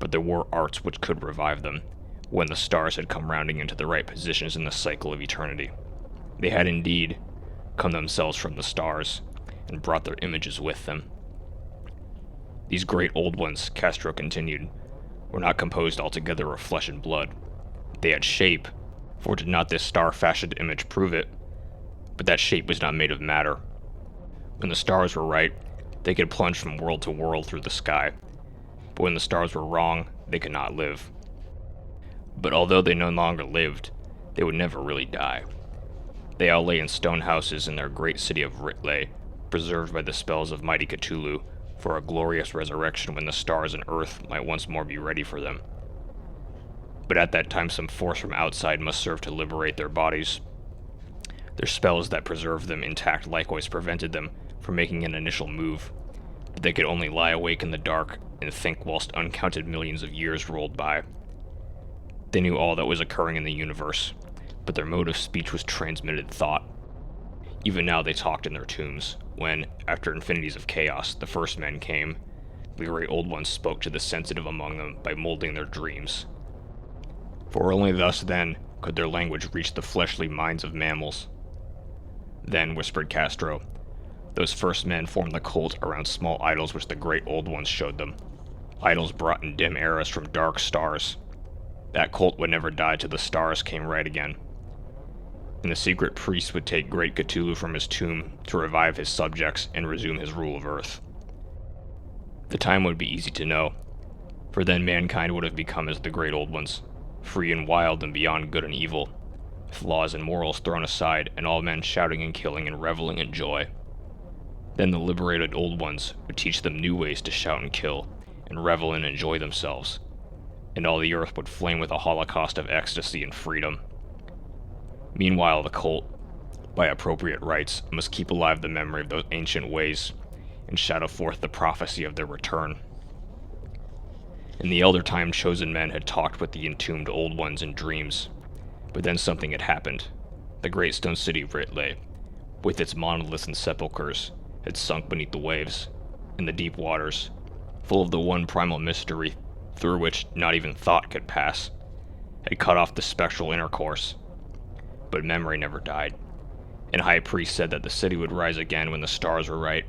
but there were arts which could revive them, when the stars had come rounding into the right positions in the cycle of eternity. They had indeed come themselves from the stars, and brought their images with them. These great old ones, Castro continued, were not composed altogether of flesh and blood. They had shape, for did not this star-fashioned image prove it? But that shape was not made of matter. When the stars were right, they could plunge from world to world through the sky, but when the stars were wrong, they could not live. But although they no longer lived, they would never really die. They all lay in stone houses in their great city of Ritley, preserved by the spells of mighty Cthulu, for a glorious resurrection when the stars and earth might once more be ready for them. But at that time some force from outside must serve to liberate their bodies. Their spells that preserved them intact likewise prevented them from making an initial move, but they could only lie awake in the dark and think whilst uncounted millions of years rolled by. They knew all that was occurring in the universe, but their mode of speech was transmitted thought. Even now they talked in their tombs, when, after infinities of chaos, the first men came. The great old ones spoke to the sensitive among them by molding their dreams. For only thus then could their language reach the fleshly minds of mammals. Then, whispered Castro, those first men formed the cult around small idols which the great old ones showed them. Idols brought in dim eras from dark stars. That cult would never die till the stars came right again. And the secret priest would take great Cthulhu from his tomb to revive his subjects and resume his rule of Earth. The time would be easy to know, for then mankind would have become as the great old ones, free and wild and beyond good and evil, flaws and morals thrown aside, and all men shouting and killing and reveling in joy. Then the liberated old ones would teach them new ways to shout and kill, and revel and enjoy themselves, and all the earth would flame with a holocaust of ecstasy and freedom. Meanwhile, the cult, by appropriate rites, must keep alive the memory of those ancient ways, and shadow forth the prophecy of their return. In the elder time, chosen men had talked with the entombed old ones in dreams, but then something had happened. The great stone city of Ritley, with its monoliths and sepulchres, had sunk beneath the waves, in the deep waters, full of the one primal mystery through which not even thought could pass, had cut off the spectral intercourse. But memory never died, and high priest said that the city would rise again when the stars were right.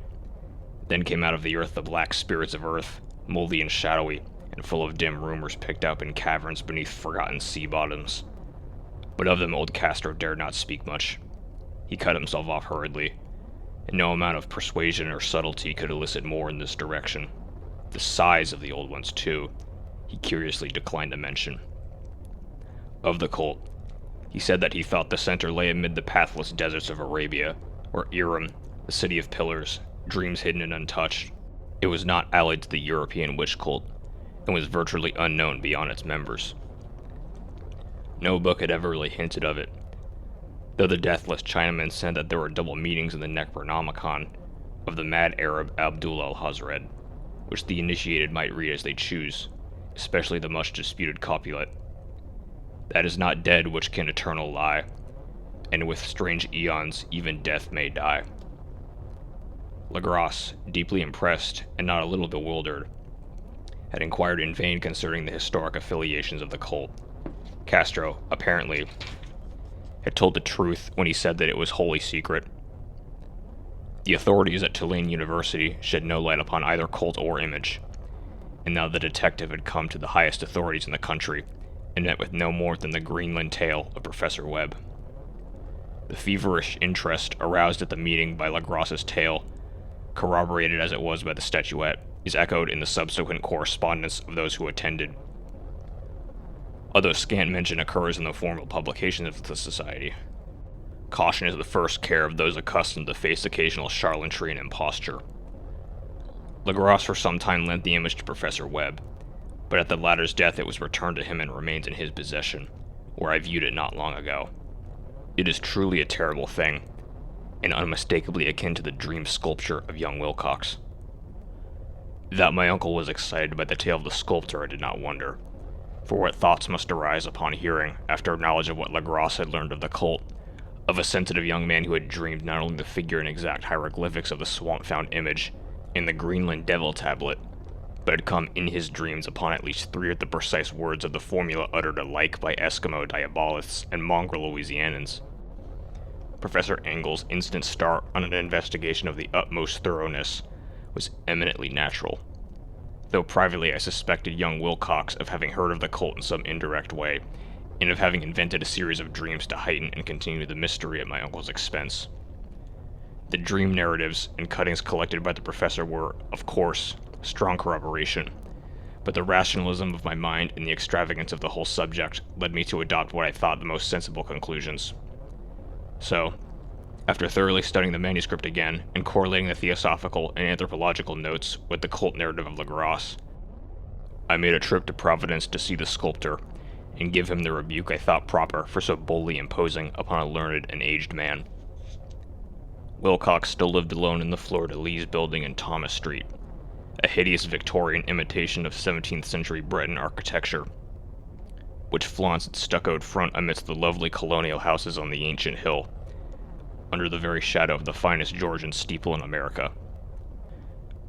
Then came out of the earth the black spirits of earth, moldy and shadowy, and full of dim rumors picked up in caverns beneath forgotten sea bottoms. But of them old Castro dared not speak much. He cut himself off hurriedly, and no amount of persuasion or subtlety could elicit more in this direction. The size of the old ones, too, he curiously declined to mention. Of the cult, he said that he thought the center lay amid the pathless deserts of Arabia, or Iram, the city of pillars, dreams hidden and untouched. It was not allied to the European witch cult, and was virtually unknown beyond its members. No book had ever really hinted of it, though the deathless Chinaman said that there were double meetings in the Necronomicon of the mad Arab Abdul al-Hazred, which the initiated might read as they choose, especially the much disputed Copulet. That is not dead which can eternal lie, and with strange eons even death may die. Legrasse, deeply impressed and not a little bewildered, had inquired in vain concerning the historic affiliations of the cult. Castro, apparently, had told the truth when he said that it was wholly secret. The authorities at Tulane University shed no light upon either cult or image, and now the detective had come to the highest authorities in the country and met with no more than the Greenland tale of Professor Webb. The feverish interest aroused at the meeting by Legrasse's tale, corroborated as it was by the statuette, is echoed in the subsequent correspondence of those who attended. although scant mention occurs in the formal publications of the Society. Caution is the first care of those accustomed to face occasional charlatanry and imposture. Lagros for some time lent the image to Professor Webb, but at the latter's death it was returned to him and remains in his possession, where I viewed it not long ago. It is truly a terrible thing, and unmistakably akin to the dream sculpture of young Wilcox. That my uncle was excited by the tale of the sculptor I did not wonder, for what thoughts must arise upon hearing, after knowledge of what Lagros had learned of the cult, of a sensitive young man who had dreamed not only the figure and exact hieroglyphics of the swamp-found image in the Greenland Devil tablet, but had come in his dreams upon at least 3 of the precise words of the formula uttered alike by Eskimo diabolists and mongrel Louisianans. Professor Engel's instant start on an investigation of the utmost thoroughness was eminently natural, though privately I suspected young Wilcox of having heard of the cult in some indirect way, and of having invented a series of dreams to heighten and continue the mystery at my uncle's expense. The dream narratives and cuttings collected by the professor were, of course, strong corroboration, but the rationalism of my mind and the extravagance of the whole subject led me to adopt what I thought the most sensible conclusions. So, after thoroughly studying the manuscript again and correlating the theosophical and anthropological notes with the cult narrative of Lagros, I made a trip to Providence to see the sculptor and give him the rebuke I thought proper for so boldly imposing upon a learned and aged man. Wilcox still lived alone in the Fleur-de-Lis building in Thomas Street, a hideous Victorian imitation of 17th century Breton architecture, which flaunts its stuccoed front amidst the lovely colonial houses on the ancient hill, under the very shadow of the finest Georgian steeple in America.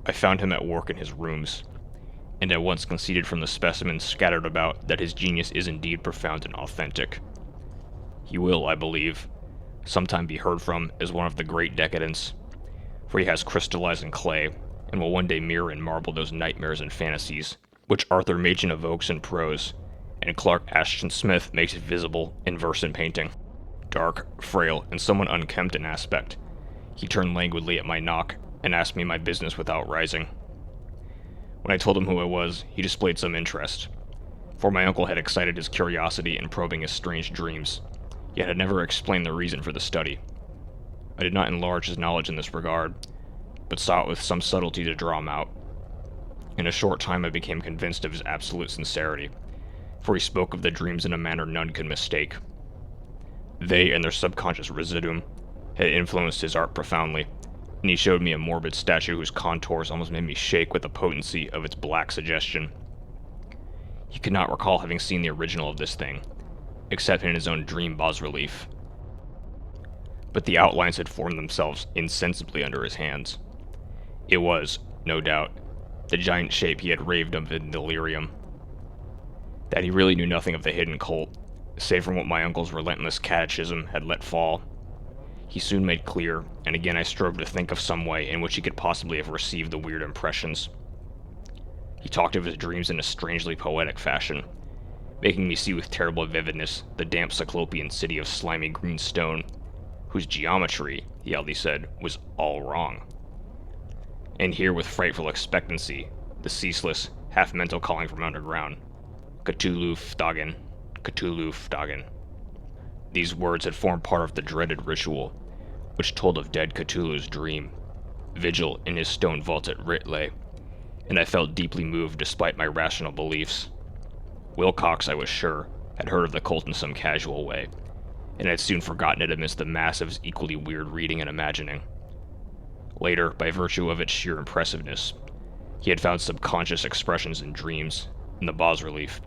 I found him at work in his rooms, and at once conceded from the specimens scattered about that his genius is indeed profound and authentic. He will, I believe, sometime be heard from as one of the great decadents, for he has crystallized in clay, and will one day mirror in marble those nightmares and fantasies which Arthur Machen evokes in prose, and Clark Ashton Smith makes visible in verse and painting. Dark, frail, and somewhat unkempt in aspect, he turned languidly at my knock and asked me my business without rising. When I told him who I was, he displayed some interest, for my uncle had excited his curiosity in probing his strange dreams, yet had never explained the reason for the study. I did not enlarge his knowledge in this regard, but sought with some subtlety to draw him out. In a short time I became convinced of his absolute sincerity, for he spoke of the dreams in a manner none could mistake. They and their subconscious residuum had influenced his art profoundly, and he showed me a morbid statue whose contours almost made me shake with the potency of its black suggestion. He could not recall having seen the original of this thing, except in his own dream bas-relief, but the outlines had formed themselves insensibly under his hands. It was, no doubt, the giant shape he had raved of in delirium. That he really knew nothing of the hidden cult, save from what my uncle's relentless catechism had let fall, he soon made clear, and again I strove to think of some way in which he could possibly have received the weird impressions. He talked of his dreams in a strangely poetic fashion, making me see with terrible vividness the damp cyclopean city of slimy green stone, whose geometry, he held, he said, was all wrong. And hear with frightful expectancy the ceaseless, half-mental calling from underground, Cthulu ftagen, Cthulu ftagen. These words had formed part of the dreaded ritual, which told of dead Cthulhu's dream, vigil in his stone vault at Ritley, and I felt deeply moved despite my rational beliefs. Wilcox, I was sure, had heard of the cult in some casual way, and had soon forgotten it amidst the mass of his equally weird reading and imagining. Later, by virtue of its sheer impressiveness, he had found subconscious expressions in dreams, in the bas-relief,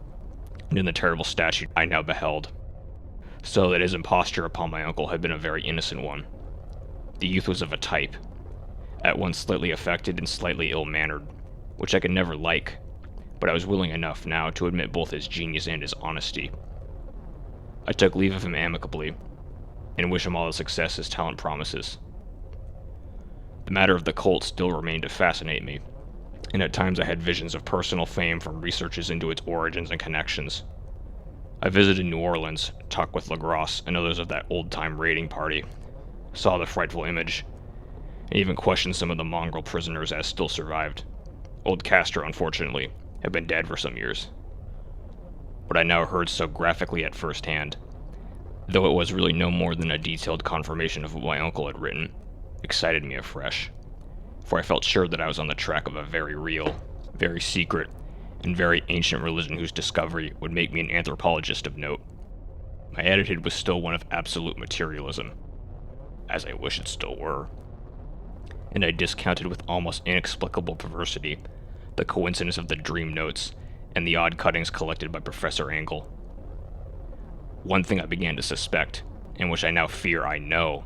and in the terrible statue I now beheld, so that his imposture upon my uncle had been a very innocent one. The youth was of a type, at once slightly affected and slightly ill-mannered, which I could never like, but I was willing enough now to admit both his genius and his honesty. I took leave of him amicably, and wished him all the success his talent promises. The matter of the cult still remained to fascinate me, and at times I had visions of personal fame from researches into its origins and connections. I visited New Orleans, talked with Lagros and others of that old-time raiding party, saw the frightful image, and even questioned some of the mongrel prisoners as still survived. Old Castro, unfortunately, had been dead for some years. what I now heard so graphically at first hand, though it was really no more than a detailed confirmation of what my uncle had written, excited me afresh, for I felt sure that I was on the track of a very real, very secret, and very ancient religion whose discovery would make me an anthropologist of note. My attitude was still one of absolute materialism, as I wish it still were, and I discounted with almost inexplicable perversity the coincidence of the dream notes and the odd cuttings collected by Professor Angle. One thing I began to suspect, and which I now fear I know,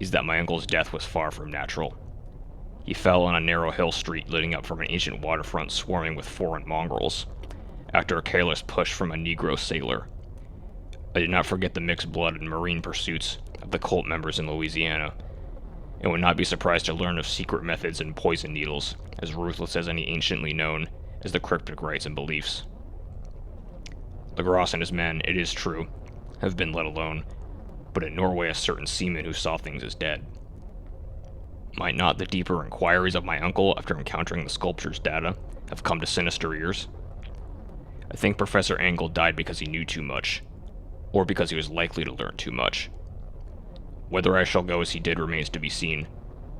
is that my uncle's death was far from natural. He fell on a narrow hill street leading up from an ancient waterfront swarming with foreign mongrels, after a careless push from a Negro sailor. I did not forget the mixed blood and marine pursuits of the cult members in Louisiana, and would not be surprised to learn of secret methods and poison needles, as ruthless as any anciently known as the cryptic rites and beliefs. Legros and his men, it is true, have been let alone, but in Norway a certain seaman who saw things is dead. Might not the deeper inquiries of my uncle after encountering the sculpture's data have come to sinister ears? I think Professor Angle died because he knew too much, or because he was likely to learn too much. Whether I shall go as he did remains to be seen,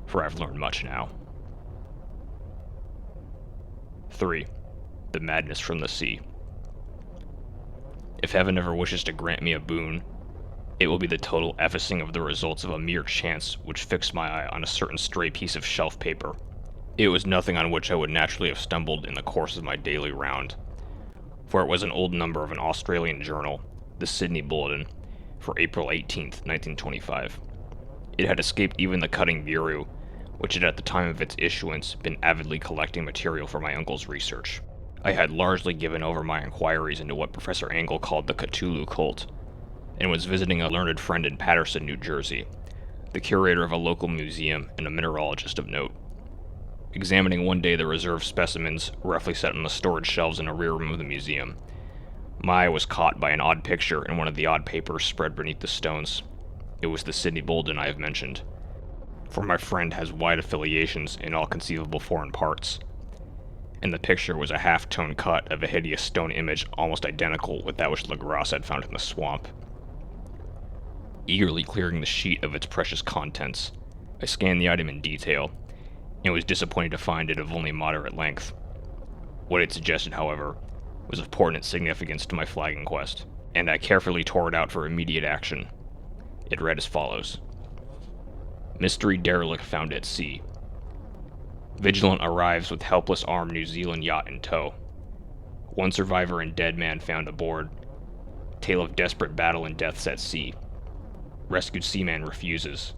for I've learned much now. 3. The Madness from the Sea. If heaven ever wishes to grant me a boon, it will be the total effacing of the results of a mere chance which fixed my eye on a certain stray piece of shelf paper. It was nothing on which I would naturally have stumbled in the course of my daily round, for it was an old number of an Australian journal, the Sydney Bulletin, for April 18th, 1925. It had escaped even the cutting bureau, which had at the time of its issuance been avidly collecting material for my uncle's research. I had largely given over my inquiries into what Professor Angle called the Cthulu cult, and was visiting a learned friend in Paterson, New Jersey, the curator of a local museum and a mineralogist of note. Examining one day the reserved specimens roughly set on the storage shelves in a rear room of the museum, my eye was caught by an odd picture in one of the odd papers spread beneath the stones. It was the Sydney Bulletin I have mentioned, for my friend has wide affiliations in all conceivable foreign parts, and the picture was a half-tone cut of a hideous stone image almost identical with that which Legros had found in the swamp. Eagerly clearing the sheet of its precious contents, I scanned the item in detail, and was disappointed to find it of only moderate length. What it suggested, however, was of pertinent significance to my flagging quest, and I carefully tore it out for immediate action. It read as follows: Mystery derelict found at sea. Vigilant arrives with helpless armed New Zealand yacht in tow. One survivor and dead man found aboard. Tale of desperate battle and deaths at sea. Rescued seaman refuses.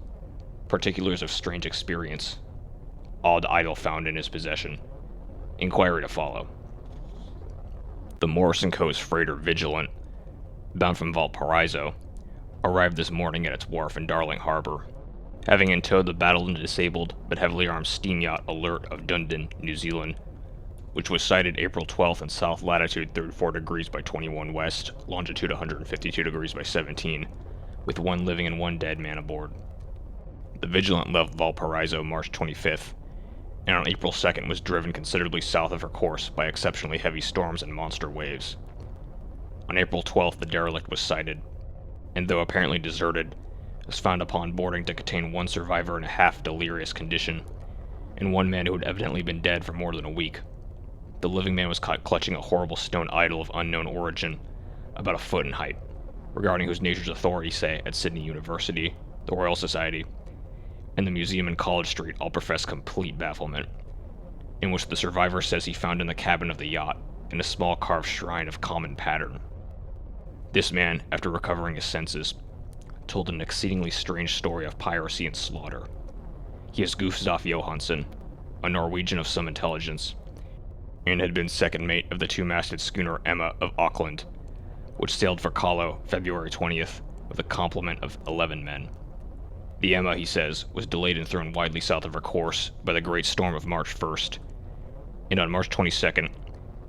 Particulars of strange experience. Odd idol found in his possession. Inquiry to follow. The Morrison Coast freighter Vigilant, bound from Valparaiso, arrived this morning at its wharf in Darling Harbor, having in tow the battled and disabled but heavily armed steam yacht Alert of Dunedin, New Zealand, which was sighted April 12th in south latitude 34 degrees by 21 west, longitude 152 degrees by 17, with one living and one dead man aboard. The Vigilant left Valparaiso March 25th, and on April 2nd was driven considerably south of her course by exceptionally heavy storms and monster waves. On April 12th, the derelict was sighted, and though apparently deserted, was found upon boarding to contain one survivor in a half-delirious condition, and one man who had evidently been dead for more than a week. The living man was caught clutching a horrible stone idol of unknown origin, about a foot in height, regarding whose nature's authorities say at Sydney University, the Royal Society, and the museum in College Street all profess complete bafflement, in which the survivor says he found in the cabin of the yacht in a small carved shrine of common pattern. This man, after recovering his senses, told an exceedingly strange story of piracy and slaughter. He is Gustaf Johansson, a Norwegian of some intelligence, and had been second mate of the two-masted schooner Emma of Auckland, which sailed for Callao February 20th with a complement of 11 men. The Emma, he says, was delayed and thrown widely south of her course by the great storm of March 1st, and on March 22nd,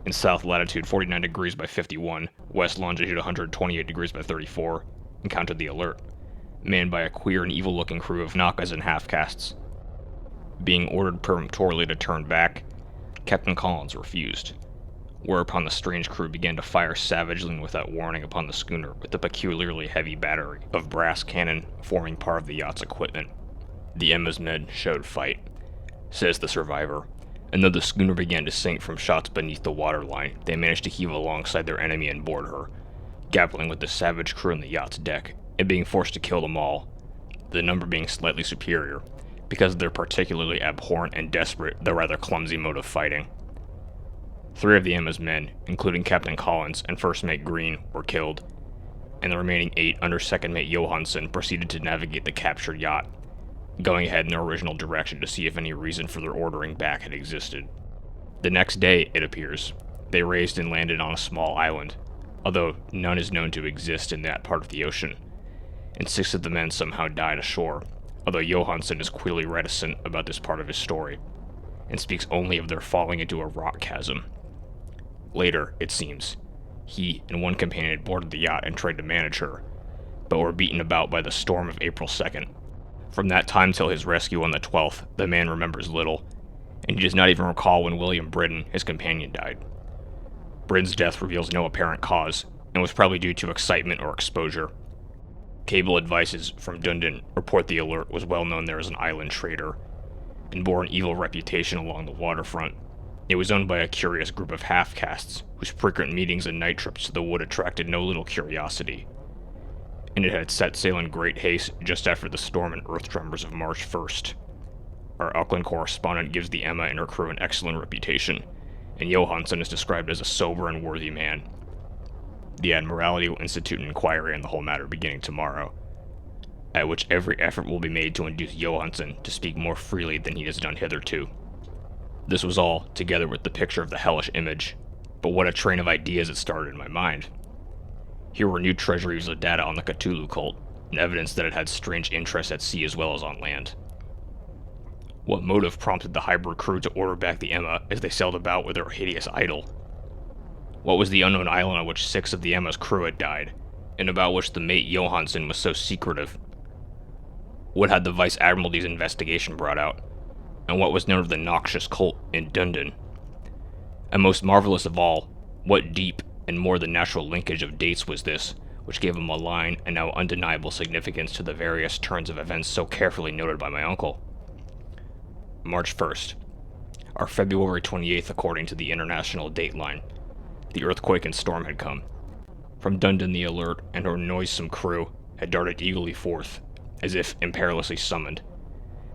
in south latitude 49 degrees by 51, west longitude 128 degrees by 34, encountered the Alert, manned by a queer and evil-looking crew of Nakas and half-castes. Being ordered peremptorily to turn back, Captain Collins refused. whereupon the strange crew began to fire savagely and without warning upon the schooner with a peculiarly heavy battery of brass cannon forming part of the yacht's equipment. The Emma's men showed fight, says the survivor, and though the schooner began to sink from shots beneath the waterline, they managed to heave alongside their enemy and board her, grappling with the savage crew on the yacht's deck, and being forced to kill them all, the number being slightly superior, because of their particularly abhorrent and desperate, though rather clumsy mode of fighting. 3 of the Emma's men, including Captain Collins and First Mate Green, were killed, and the remaining 8 under Second Mate Johansson proceeded to navigate the captured yacht, going ahead in their original direction to see if any reason for their ordering back had existed. The next day, it appears, they raised and landed on a small island, although none is known to exist in that part of the ocean, and 6 of the men somehow died ashore, although Johansson is queerly reticent about this part of his story, and speaks only of their falling into a rock chasm. Later, it seems, he and one companion had boarded the yacht and tried to manage her, but were beaten about by the storm of April 2nd. From that time till his rescue on the 12th, the man remembers little, and he does not even recall when William Britton, his companion, died. Britton's death reveals no apparent cause, and was probably due to excitement or exposure. Cable advices from Dundon report the Alert was well known there as an island trader, and bore an evil reputation along the waterfront. It was owned by a curious group of half-castes, whose frequent meetings and night trips to the wood attracted no little curiosity, and it had set sail in great haste just after the storm and earth tremors of March 1st. Our Auckland correspondent gives the Emma and her crew an excellent reputation, and Johansson is described as a sober and worthy man. The Admiralty will institute an inquiry on the whole matter beginning tomorrow, at which every effort will be made to induce Johansson to speak more freely than he has done hitherto. This was all, together with the picture of the hellish image, but what a train of ideas it started in my mind. Here were new treasuries of data on the Cthulu cult, and evidence that it had strange interests at sea as well as on land. What motive prompted the hybrid crew to order back the Emma as they sailed about with their hideous idol? What was the unknown island on which 6 of the Emma's crew had died, and about which the mate Johansson was so secretive? What had the Vice Admiralty's investigation brought out, and what was known of the noxious cult in Dundon? And most marvelous of all, what deep and more than natural linkage of dates was this, which gave a malign and now undeniable significance to the various turns of events so carefully noted by my uncle? March 1st. Our February 28th according to the international dateline. The earthquake and storm had come. From Dundon the Alert and her noisome crew had darted eagerly forth, as if imperilously summoned,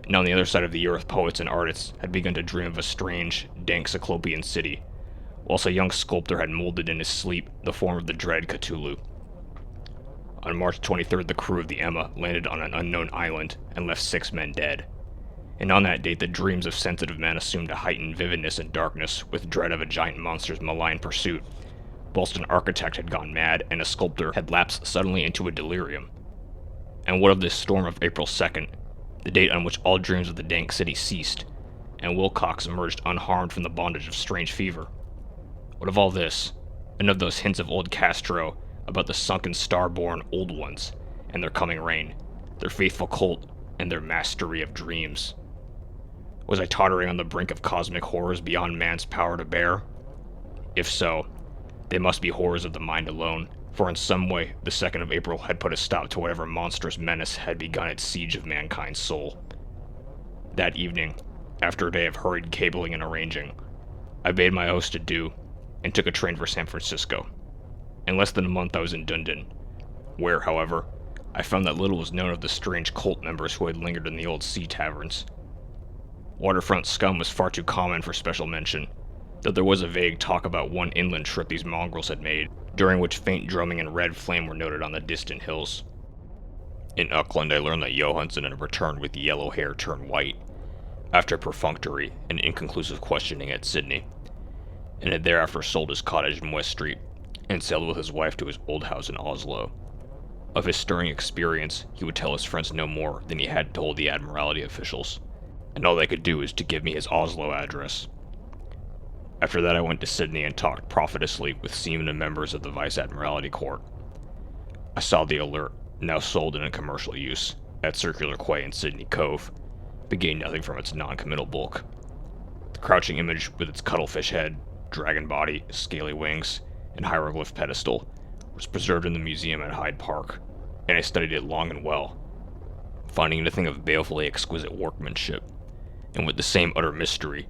and on the other side of the earth poets and artists had begun to dream of a strange, dank Cyclopean city, whilst a young sculptor had molded in his sleep the form of the dread Cthulu. On March 23rd the crew of the Emma landed on an unknown island and left 6 men dead, and on that date the dreams of sensitive men assumed a heightened vividness and darkness with dread of a giant monster's malign pursuit, whilst an architect had gone mad and a sculptor had lapsed suddenly into a delirium. And what of this storm of April 2nd, the date on which all dreams of the dank city ceased, and Wilcox emerged unharmed from the bondage of strange fever? What of all this, and of those hints of old Castro about the sunken star-born old ones, and their coming reign, their faithful cult, and their mastery of dreams? Was I tottering on the brink of cosmic horrors beyond man's power to bear? If so, they must be horrors of the mind alone, for in some way the 2nd of April had put a stop to whatever monstrous menace had begun its siege of mankind's soul. That evening, after a day of hurried cabling and arranging, I bade my host adieu, and took a train for San Francisco. In less than a month I was in Dundon, where, however, I found that little was known of the strange cult members who had lingered in the old sea taverns. Waterfront scum was far too common for special mention, though there was a vague talk about one inland trip these mongrels had made, during which faint drumming and red flame were noted on the distant hills. In Auckland I learned that Johansson had returned with yellow hair turned white, after perfunctory and inconclusive questioning at Sydney, and had thereafter sold his cottage in West Street, and sailed with his wife to his old house in Oslo. Of his stirring experience, he would tell his friends no more than he had told the Admiralty officials, and all they could do is to give me his Oslo address. After that I went to Sydney and talked profitously with seamen and members of the Vice Admiralty Court. I saw the Alert, now sold and in commercial use, at Circular Quay in Sydney Cove, but gained nothing from its non-committal bulk. The crouching image with its cuttlefish head, dragon body, scaly wings, and hieroglyph pedestal, was preserved in the museum at Hyde Park, and I studied it long and well, finding it a thing of balefully exquisite workmanship, and with the same utter mystery,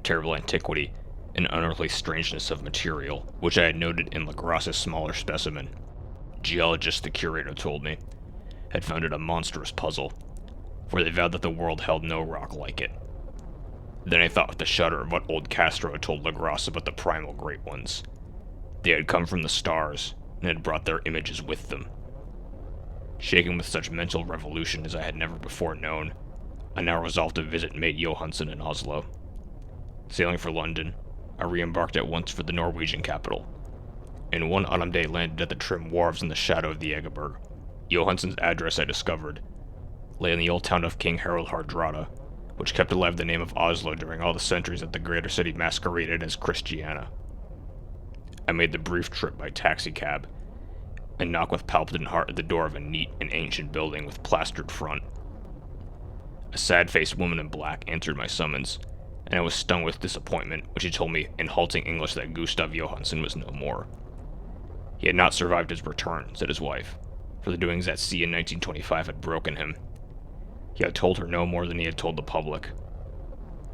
terrible antiquity, and unearthly strangeness of material, which I had noted in Lagrasse's smaller specimen. Geologists, the curator told me, had found it a monstrous puzzle, for they vowed that the world held no rock like it. Then I thought with a shudder of what old Castro had told Lagrasse about the primal Great Ones. They had come from the stars, and had brought their images with them. Shaken with such mental revolution as I had never before known, I now resolved to visit Mate Johansen in Oslo. Sailing for London, I re-embarked at once for the Norwegian capital, and one autumn day landed at the trim wharves in the shadow of the Egeberg. Johansen's address, I discovered, lay in the old town of King Harald Hardrada, which kept alive the name of Oslo during all the centuries that the greater city masqueraded as Christiana. I made the brief trip by taxicab, and knocked with palpitant heart at the door of a neat and ancient building with plastered front. A sad-faced woman in black answered my summons, and I was stung with disappointment when she told me in halting English that Gustav Johansen was no more. He had not survived his return, said his wife, for the doings at sea in 1925 had broken him. He had told her no more than he had told the public,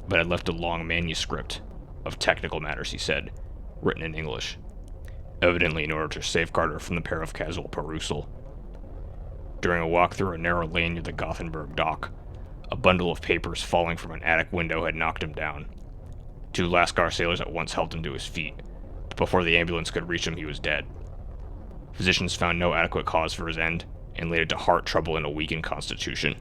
but had left a long manuscript of technical matters, he said, written in English, evidently in order to safeguard her from the pair of casual perusal. During a walk through a narrow lane near the Gothenburg dock, a bundle of papers falling from an attic window had knocked him down. 2 Lascar sailors at once helped him to his feet, but before the ambulance could reach him, he was dead. Physicians found no adequate cause for his end, and laid it to heart trouble and a weakened constitution.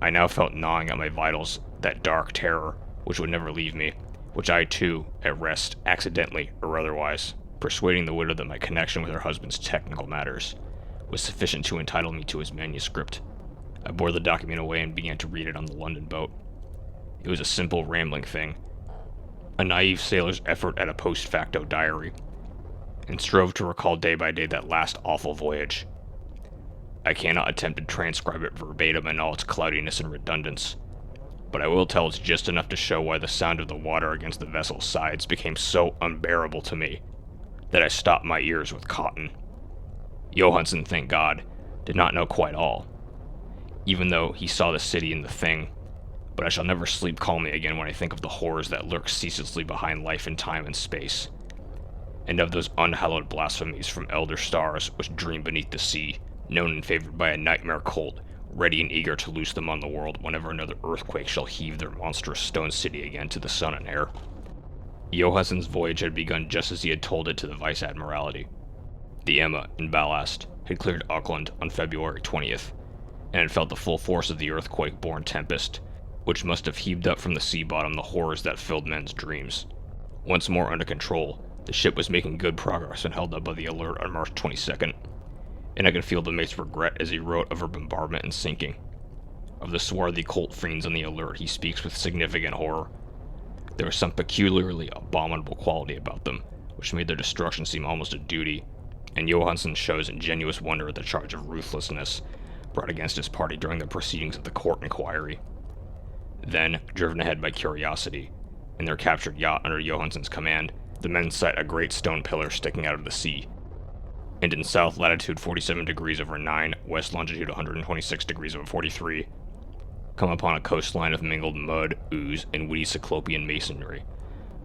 I now felt gnawing at my vitals that dark terror which would never leave me, which I too, at rest, accidentally or otherwise, persuading the widow that my connection with her husband's technical matters was sufficient to entitle me to his manuscript. I bore the document away and began to read it on the London boat. It was a simple, rambling thing, a naive sailor's effort at a post-facto diary, and strove to recall day by day that last awful voyage. I cannot attempt to transcribe it verbatim in all its cloudiness and redundance, but I will tell it just enough to show why the sound of the water against the vessel's sides became so unbearable to me that I stopped my ears with cotton. Johansen, thank God, did not know quite all, even though he saw the city in the thing, but I shall never sleep calmly again when I think of the horrors that lurk ceaselessly behind life and time and space, and of those unhallowed blasphemies from elder stars which dream beneath the sea, known and favored by a nightmare cult, ready and eager to loose them on the world whenever another earthquake shall heave their monstrous stone city again to the sun and air. Johansen's voyage had begun just as he had told it to the Vice Admiralty. The Emma, in ballast, had cleared Auckland on February 20th, and had felt the full force of the earthquake-born tempest, which must have heaved up from the sea bottom the horrors that filled men's dreams. Once more under control, the ship was making good progress when held up by the Alert on March 22nd, and I could feel the mate's regret as he wrote of her bombardment and sinking. Of the swarthy cult fiends on the Alert he speaks with significant horror. There was some peculiarly abominable quality about them, which made their destruction seem almost a duty, and Johansen shows ingenuous wonder at the charge of ruthlessness brought against his party during the proceedings of the court inquiry. Then, driven ahead by curiosity, in their captured yacht under Johansen's command, the men sight a great stone pillar sticking out of the sea, and in south latitude 47 degrees over 9, west longitude 126 degrees over 43, come upon a coastline of mingled mud, ooze, and woody cyclopean masonry,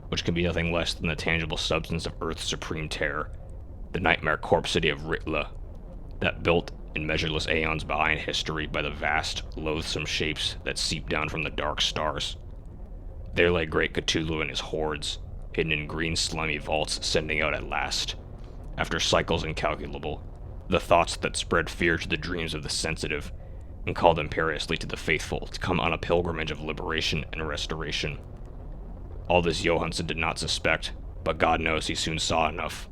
which can be nothing less than the tangible substance of Earth's supreme terror, the nightmare corpse city of Ritla, that built in measureless aeons behind history by the vast, loathsome shapes that seep down from the dark stars. There lay great Cthulu and his hordes, hidden in green slimy vaults, sending out at last, after cycles incalculable, the thoughts that spread fear to the dreams of the sensitive, and called imperiously to the faithful to come on a pilgrimage of liberation and restoration. All this Johansen did not suspect, but God knows he soon saw enough.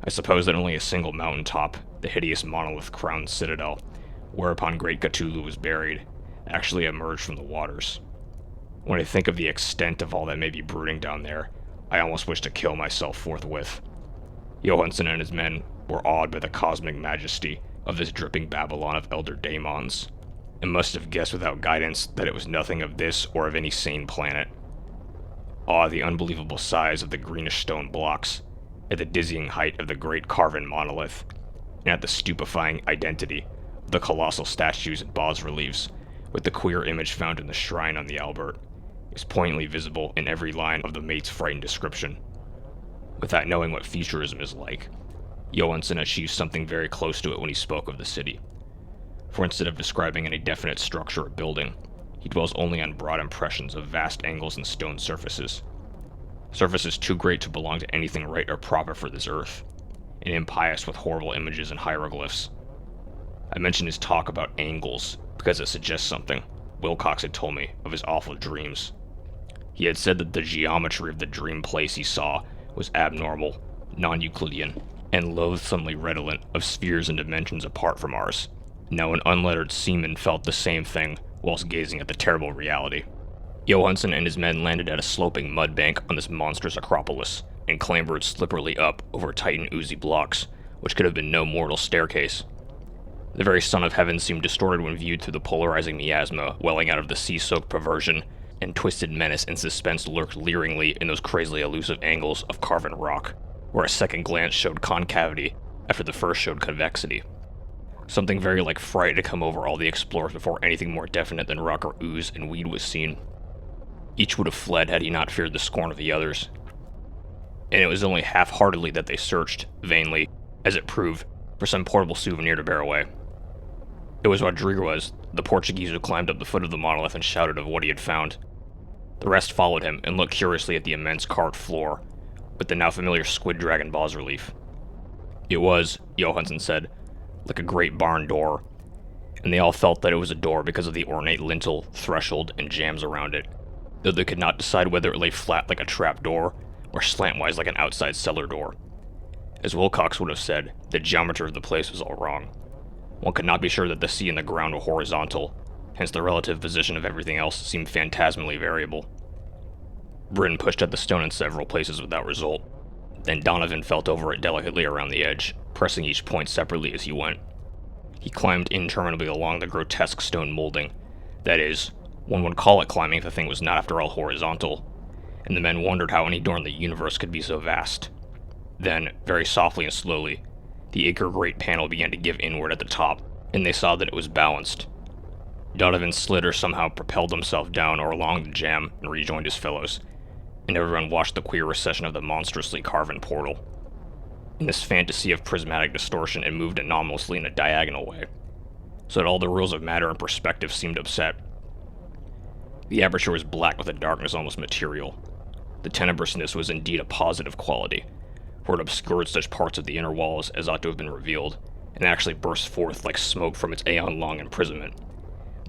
I suppose that only a single mountain top, the hideous monolith-crowned citadel, whereupon great Cthulu was buried, actually emerged from the waters. When I think of the extent of all that may be brooding down there, I almost wish to kill myself forthwith. Johansen and his men were awed by the cosmic majesty of this dripping Babylon of elder daemons, and must have guessed without guidance that it was nothing of this or of any sane planet. awe the unbelievable size of the greenish stone blocks, at the dizzying height of the great carven monolith, and at the stupefying identity of the colossal statues and bas-reliefs, with the queer image found in the shrine on the Albert, is poignantly visible in every line of the mate's frightened description. Without knowing what futurism is like, Johansson achieved something very close to it when he spoke of the city. For instead of describing any definite structure or building, he dwells only on broad impressions of vast angles and stone surfaces. Surfaces too great to belong to anything right or proper for this earth, and impious with horrible images and hieroglyphs. I mention his talk about angles because it suggests something. Wilcox had told me of his awful dreams. He had said that the geometry of the dream place he saw was abnormal, non-Euclidean, and loathsomely redolent of spheres and dimensions apart from ours. Now an unlettered seaman felt the same thing whilst gazing at the terrible reality. Johansson and his men landed at a sloping mud bank on this monstrous acropolis, and clambered slipperily up over tight and oozy blocks, which could have been no mortal staircase. The very sun of heaven seemed distorted when viewed through the polarizing miasma welling out of the sea-soaked perversion, and twisted menace and suspense lurked leeringly in those crazily elusive angles of carven rock, where a second glance showed concavity after the first showed convexity. Something very like fright had come over all the explorers before anything more definite than rock or ooze and weed was seen. Each would have fled had he not feared the scorn of the others. And it was only half-heartedly that they searched, vainly, as it proved, for some portable souvenir to bear away. It was Rodriguez, the Portuguese, who climbed up the foot of the monolith and shouted of what he had found. The rest followed him and looked curiously at the immense carved floor, with the now familiar squid dragon bas-relief. It was, Johansson said, like a great barn door, and they all felt that it was a door because of the ornate lintel, threshold, and jambs around it, though they could not decide whether it lay flat like a trap door, or slantwise like an outside cellar door. As Wilcox would have said, the geometry of the place was all wrong. One could not be sure that the sea and the ground were horizontal, hence the relative position of everything else seemed phantasmally variable. Britton pushed at the stone in several places without result. Then Donovan felt over it delicately around the edge, pressing each point separately as he went. He climbed interminably along the grotesque stone molding. That is, one would call it climbing if the thing was not after all horizontal, and the men wondered how any door in the universe could be so vast. Then, very softly and slowly, the acre-great panel began to give inward at the top, and they saw that it was balanced. Donovan slid or somehow propelled himself down or along the jamb and rejoined his fellows, and everyone watched the queer recession of the monstrously carven portal. In this fantasy of prismatic distortion, it moved anomalously in a diagonal way, so that all the rules of matter and perspective seemed upset. The aperture was black with a darkness almost material. The tenebrousness was indeed a positive quality, for it obscured such parts of the inner walls as ought to have been revealed, and actually burst forth like smoke from its aeon-long imprisonment,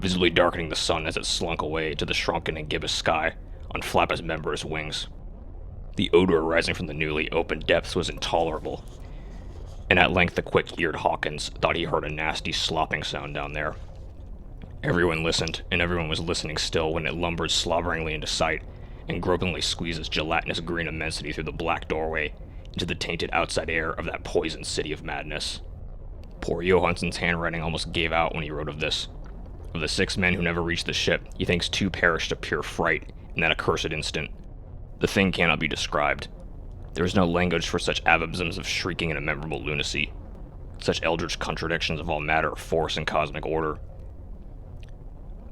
visibly darkening the sun as it slunk away to the shrunken and gibbous sky on flap as membranous wings. The odor arising from the newly opened depths was intolerable, and at length the quick-eared Hawkins thought he heard a nasty slopping sound down there. Everyone listened, and everyone was listening still when it lumbered slobberingly into sight and gropingly squeezed its gelatinous green immensity through the black doorway into the tainted outside air of that poisoned city of madness. Poor Johansson's handwriting almost gave out when he wrote of this. Of the 6 men who never reached the ship, he thinks 2 perished of pure fright in that accursed instant. The thing cannot be described. There is no language for such abysms of shrieking and immemorable lunacy, such eldritch contradictions of all matter, force, and cosmic order.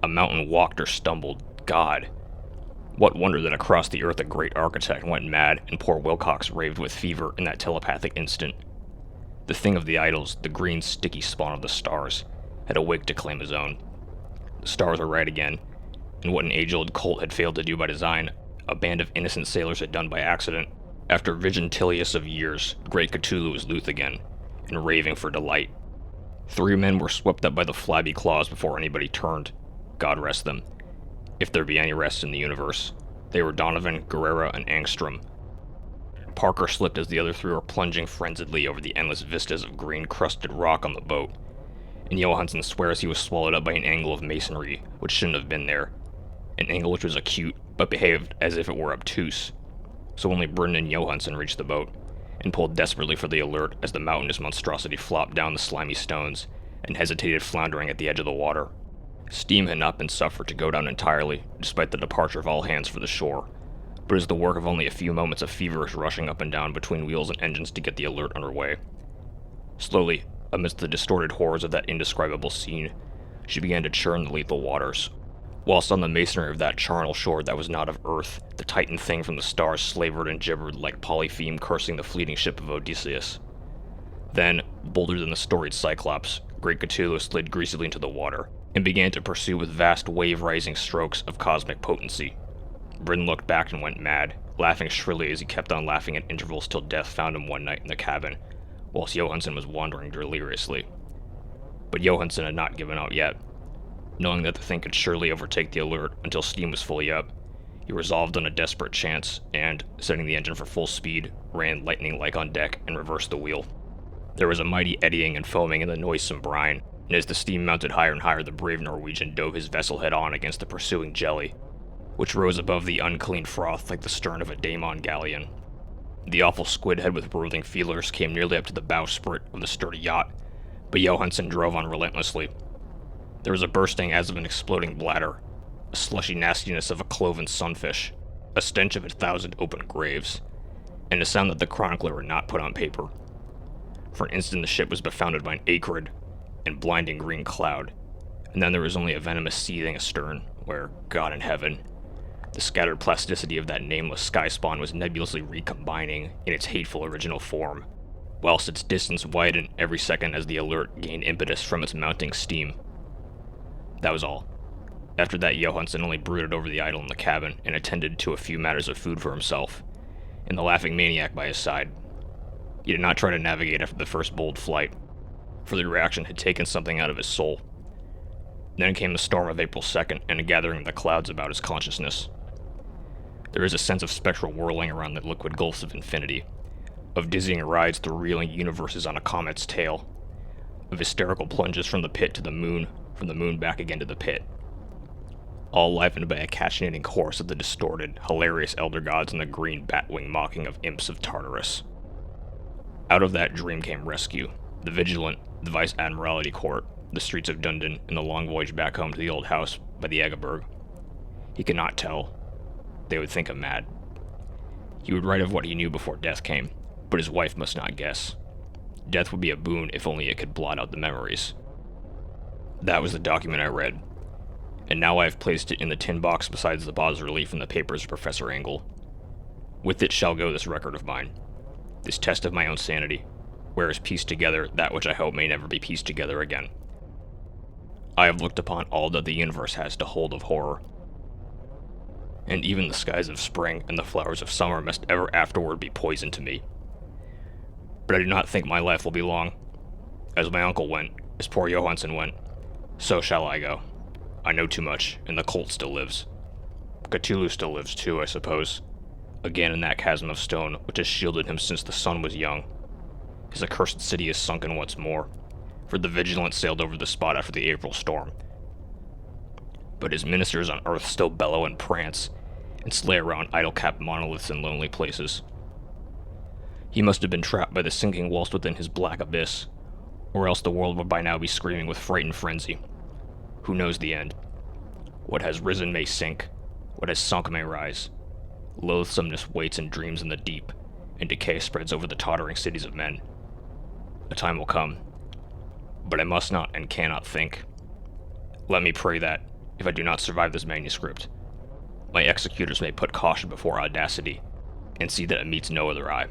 A mountain walked or stumbled. God! What wonder that across the earth a great architect went mad and poor Wilcox raved with fever in that telepathic instant. The thing of the idols, the green sticky spawn of the stars, had awaked to claim his own. The stars were right again, and what an age-old cult had failed to do by design, a band of innocent sailors had done by accident. After Vigentilius of years, great Cthulu was loose again, and raving for delight. 3 men were swept up by the flabby claws before anybody turned. God rest them, if there be any rest in the universe. They were Donovan, Guerrera, and Angstrom. Parker slipped as the other 3 were plunging frenziedly over the endless vistas of green-crusted rock on the boat, and Johansson swears he was swallowed up by an angle of masonry which shouldn't have been there, an angle which was acute but behaved as if it were obtuse. So only Britton and Johansson reached the boat, and pulled desperately for the Alert as the mountainous monstrosity flopped down the slimy stones and hesitated floundering at the edge of the water. Steam had not been suffered to go down entirely, despite the departure of all hands for the shore, but is the work of only a few moments of feverish rushing up and down between wheels and engines to get the alert underway. Slowly, amidst the distorted horrors of that indescribable scene, she began to churn the lethal waters, whilst on the masonry of that charnel shore that was not of earth, the titan thing from the stars slavered and gibbered like Polypheme cursing the fleeting ship of Odysseus. Then, bolder than the storied Cyclops, great Cthulhu slid greasily into the water, and began to pursue with vast wave-rising strokes of cosmic potency. Bryn looked back and went mad, laughing shrilly as he kept on laughing at intervals till death found him one night in the cabin, whilst Johansson was wandering deliriously. But Johansson had not given out yet. Knowing that the thing could surely overtake the alert until steam was fully up, he resolved on a desperate chance, and, setting the engine for full speed, ran lightning-like on deck and reversed the wheel. There was a mighty eddying and foaming in the noisome brine, and as the steam mounted higher and higher, the brave Norwegian dove his vessel head-on against the pursuing jelly, which rose above the unclean froth like the stern of a daemon galleon. The awful squid head with whirling feelers came nearly up to the bowsprit of the sturdy yacht, but Johansson drove on relentlessly. There was a bursting as of an exploding bladder, a slushy nastiness of a cloven sunfish, a stench of 1,000 open graves, and a sound that the chronicler would not put on paper. For an instant the ship was befounded by an acrid and blinding green cloud, and then there was only a venomous seething astern, where, God in heaven, the scattered plasticity of that nameless sky spawn was nebulously recombining in its hateful original form, whilst its distance widened every second as the alert gained impetus from its mounting steam. That was all. After that, Johansson only brooded over the idol in the cabin and attended to a few matters of food for himself, and the laughing maniac by his side. He did not try to navigate after the first bold flight, for the reaction had taken something out of his soul. Then came the storm of April 2nd and a gathering of the clouds about his consciousness. There is a sense of spectral whirling around the liquid gulfs of infinity, of dizzying rides through reeling universes on a comet's tail, of hysterical plunges from the pit to the moon, from the moon back again to the pit, all livened by a cachinnating chorus of the distorted, hilarious elder gods and the green bat-wing mocking of imps of Tartarus. Out of that dream came rescue, the Vigilant, the Vice Admiralty Court, the streets of Dundon, and the long voyage back home to the old house by the Egeberg. He could not tell. They would think him mad. He would write of what he knew before death came, but his wife must not guess. Death would be a boon if only it could blot out the memories. That was the document I read, and now I have placed it in the tin box beside the bas-relief in the papers of Professor Engel. With it shall go this record of mine, this test of my own sanity, where is pieced together that which I hope may never be pieced together again. I have looked upon all that the universe has to hold of horror, and even the skies of spring and the flowers of summer must ever afterward be poison to me. But I do not think my life will be long. As my uncle went, as poor Johansson went, so shall I go. I know too much, and the cult still lives. Cthulhu still lives too, I suppose, again in that chasm of stone which has shielded him since the sun was young. His accursed city is sunken once more, for the Vigilant sailed over the spot after the April storm. But his ministers on earth still bellow and prance, and slay around idol-capped monoliths in lonely places. He must have been trapped by the sinking whilst within his black abyss, or else the world would by now be screaming with frightened frenzy. Who knows the end? What has risen may sink, what has sunk may rise. Loathsomeness waits and dreams in the deep, and decay spreads over the tottering cities of men. A time will come, but I must not and cannot think. Let me pray that, if I do not survive this manuscript, my executors may put caution before audacity, and see that it meets no other eye.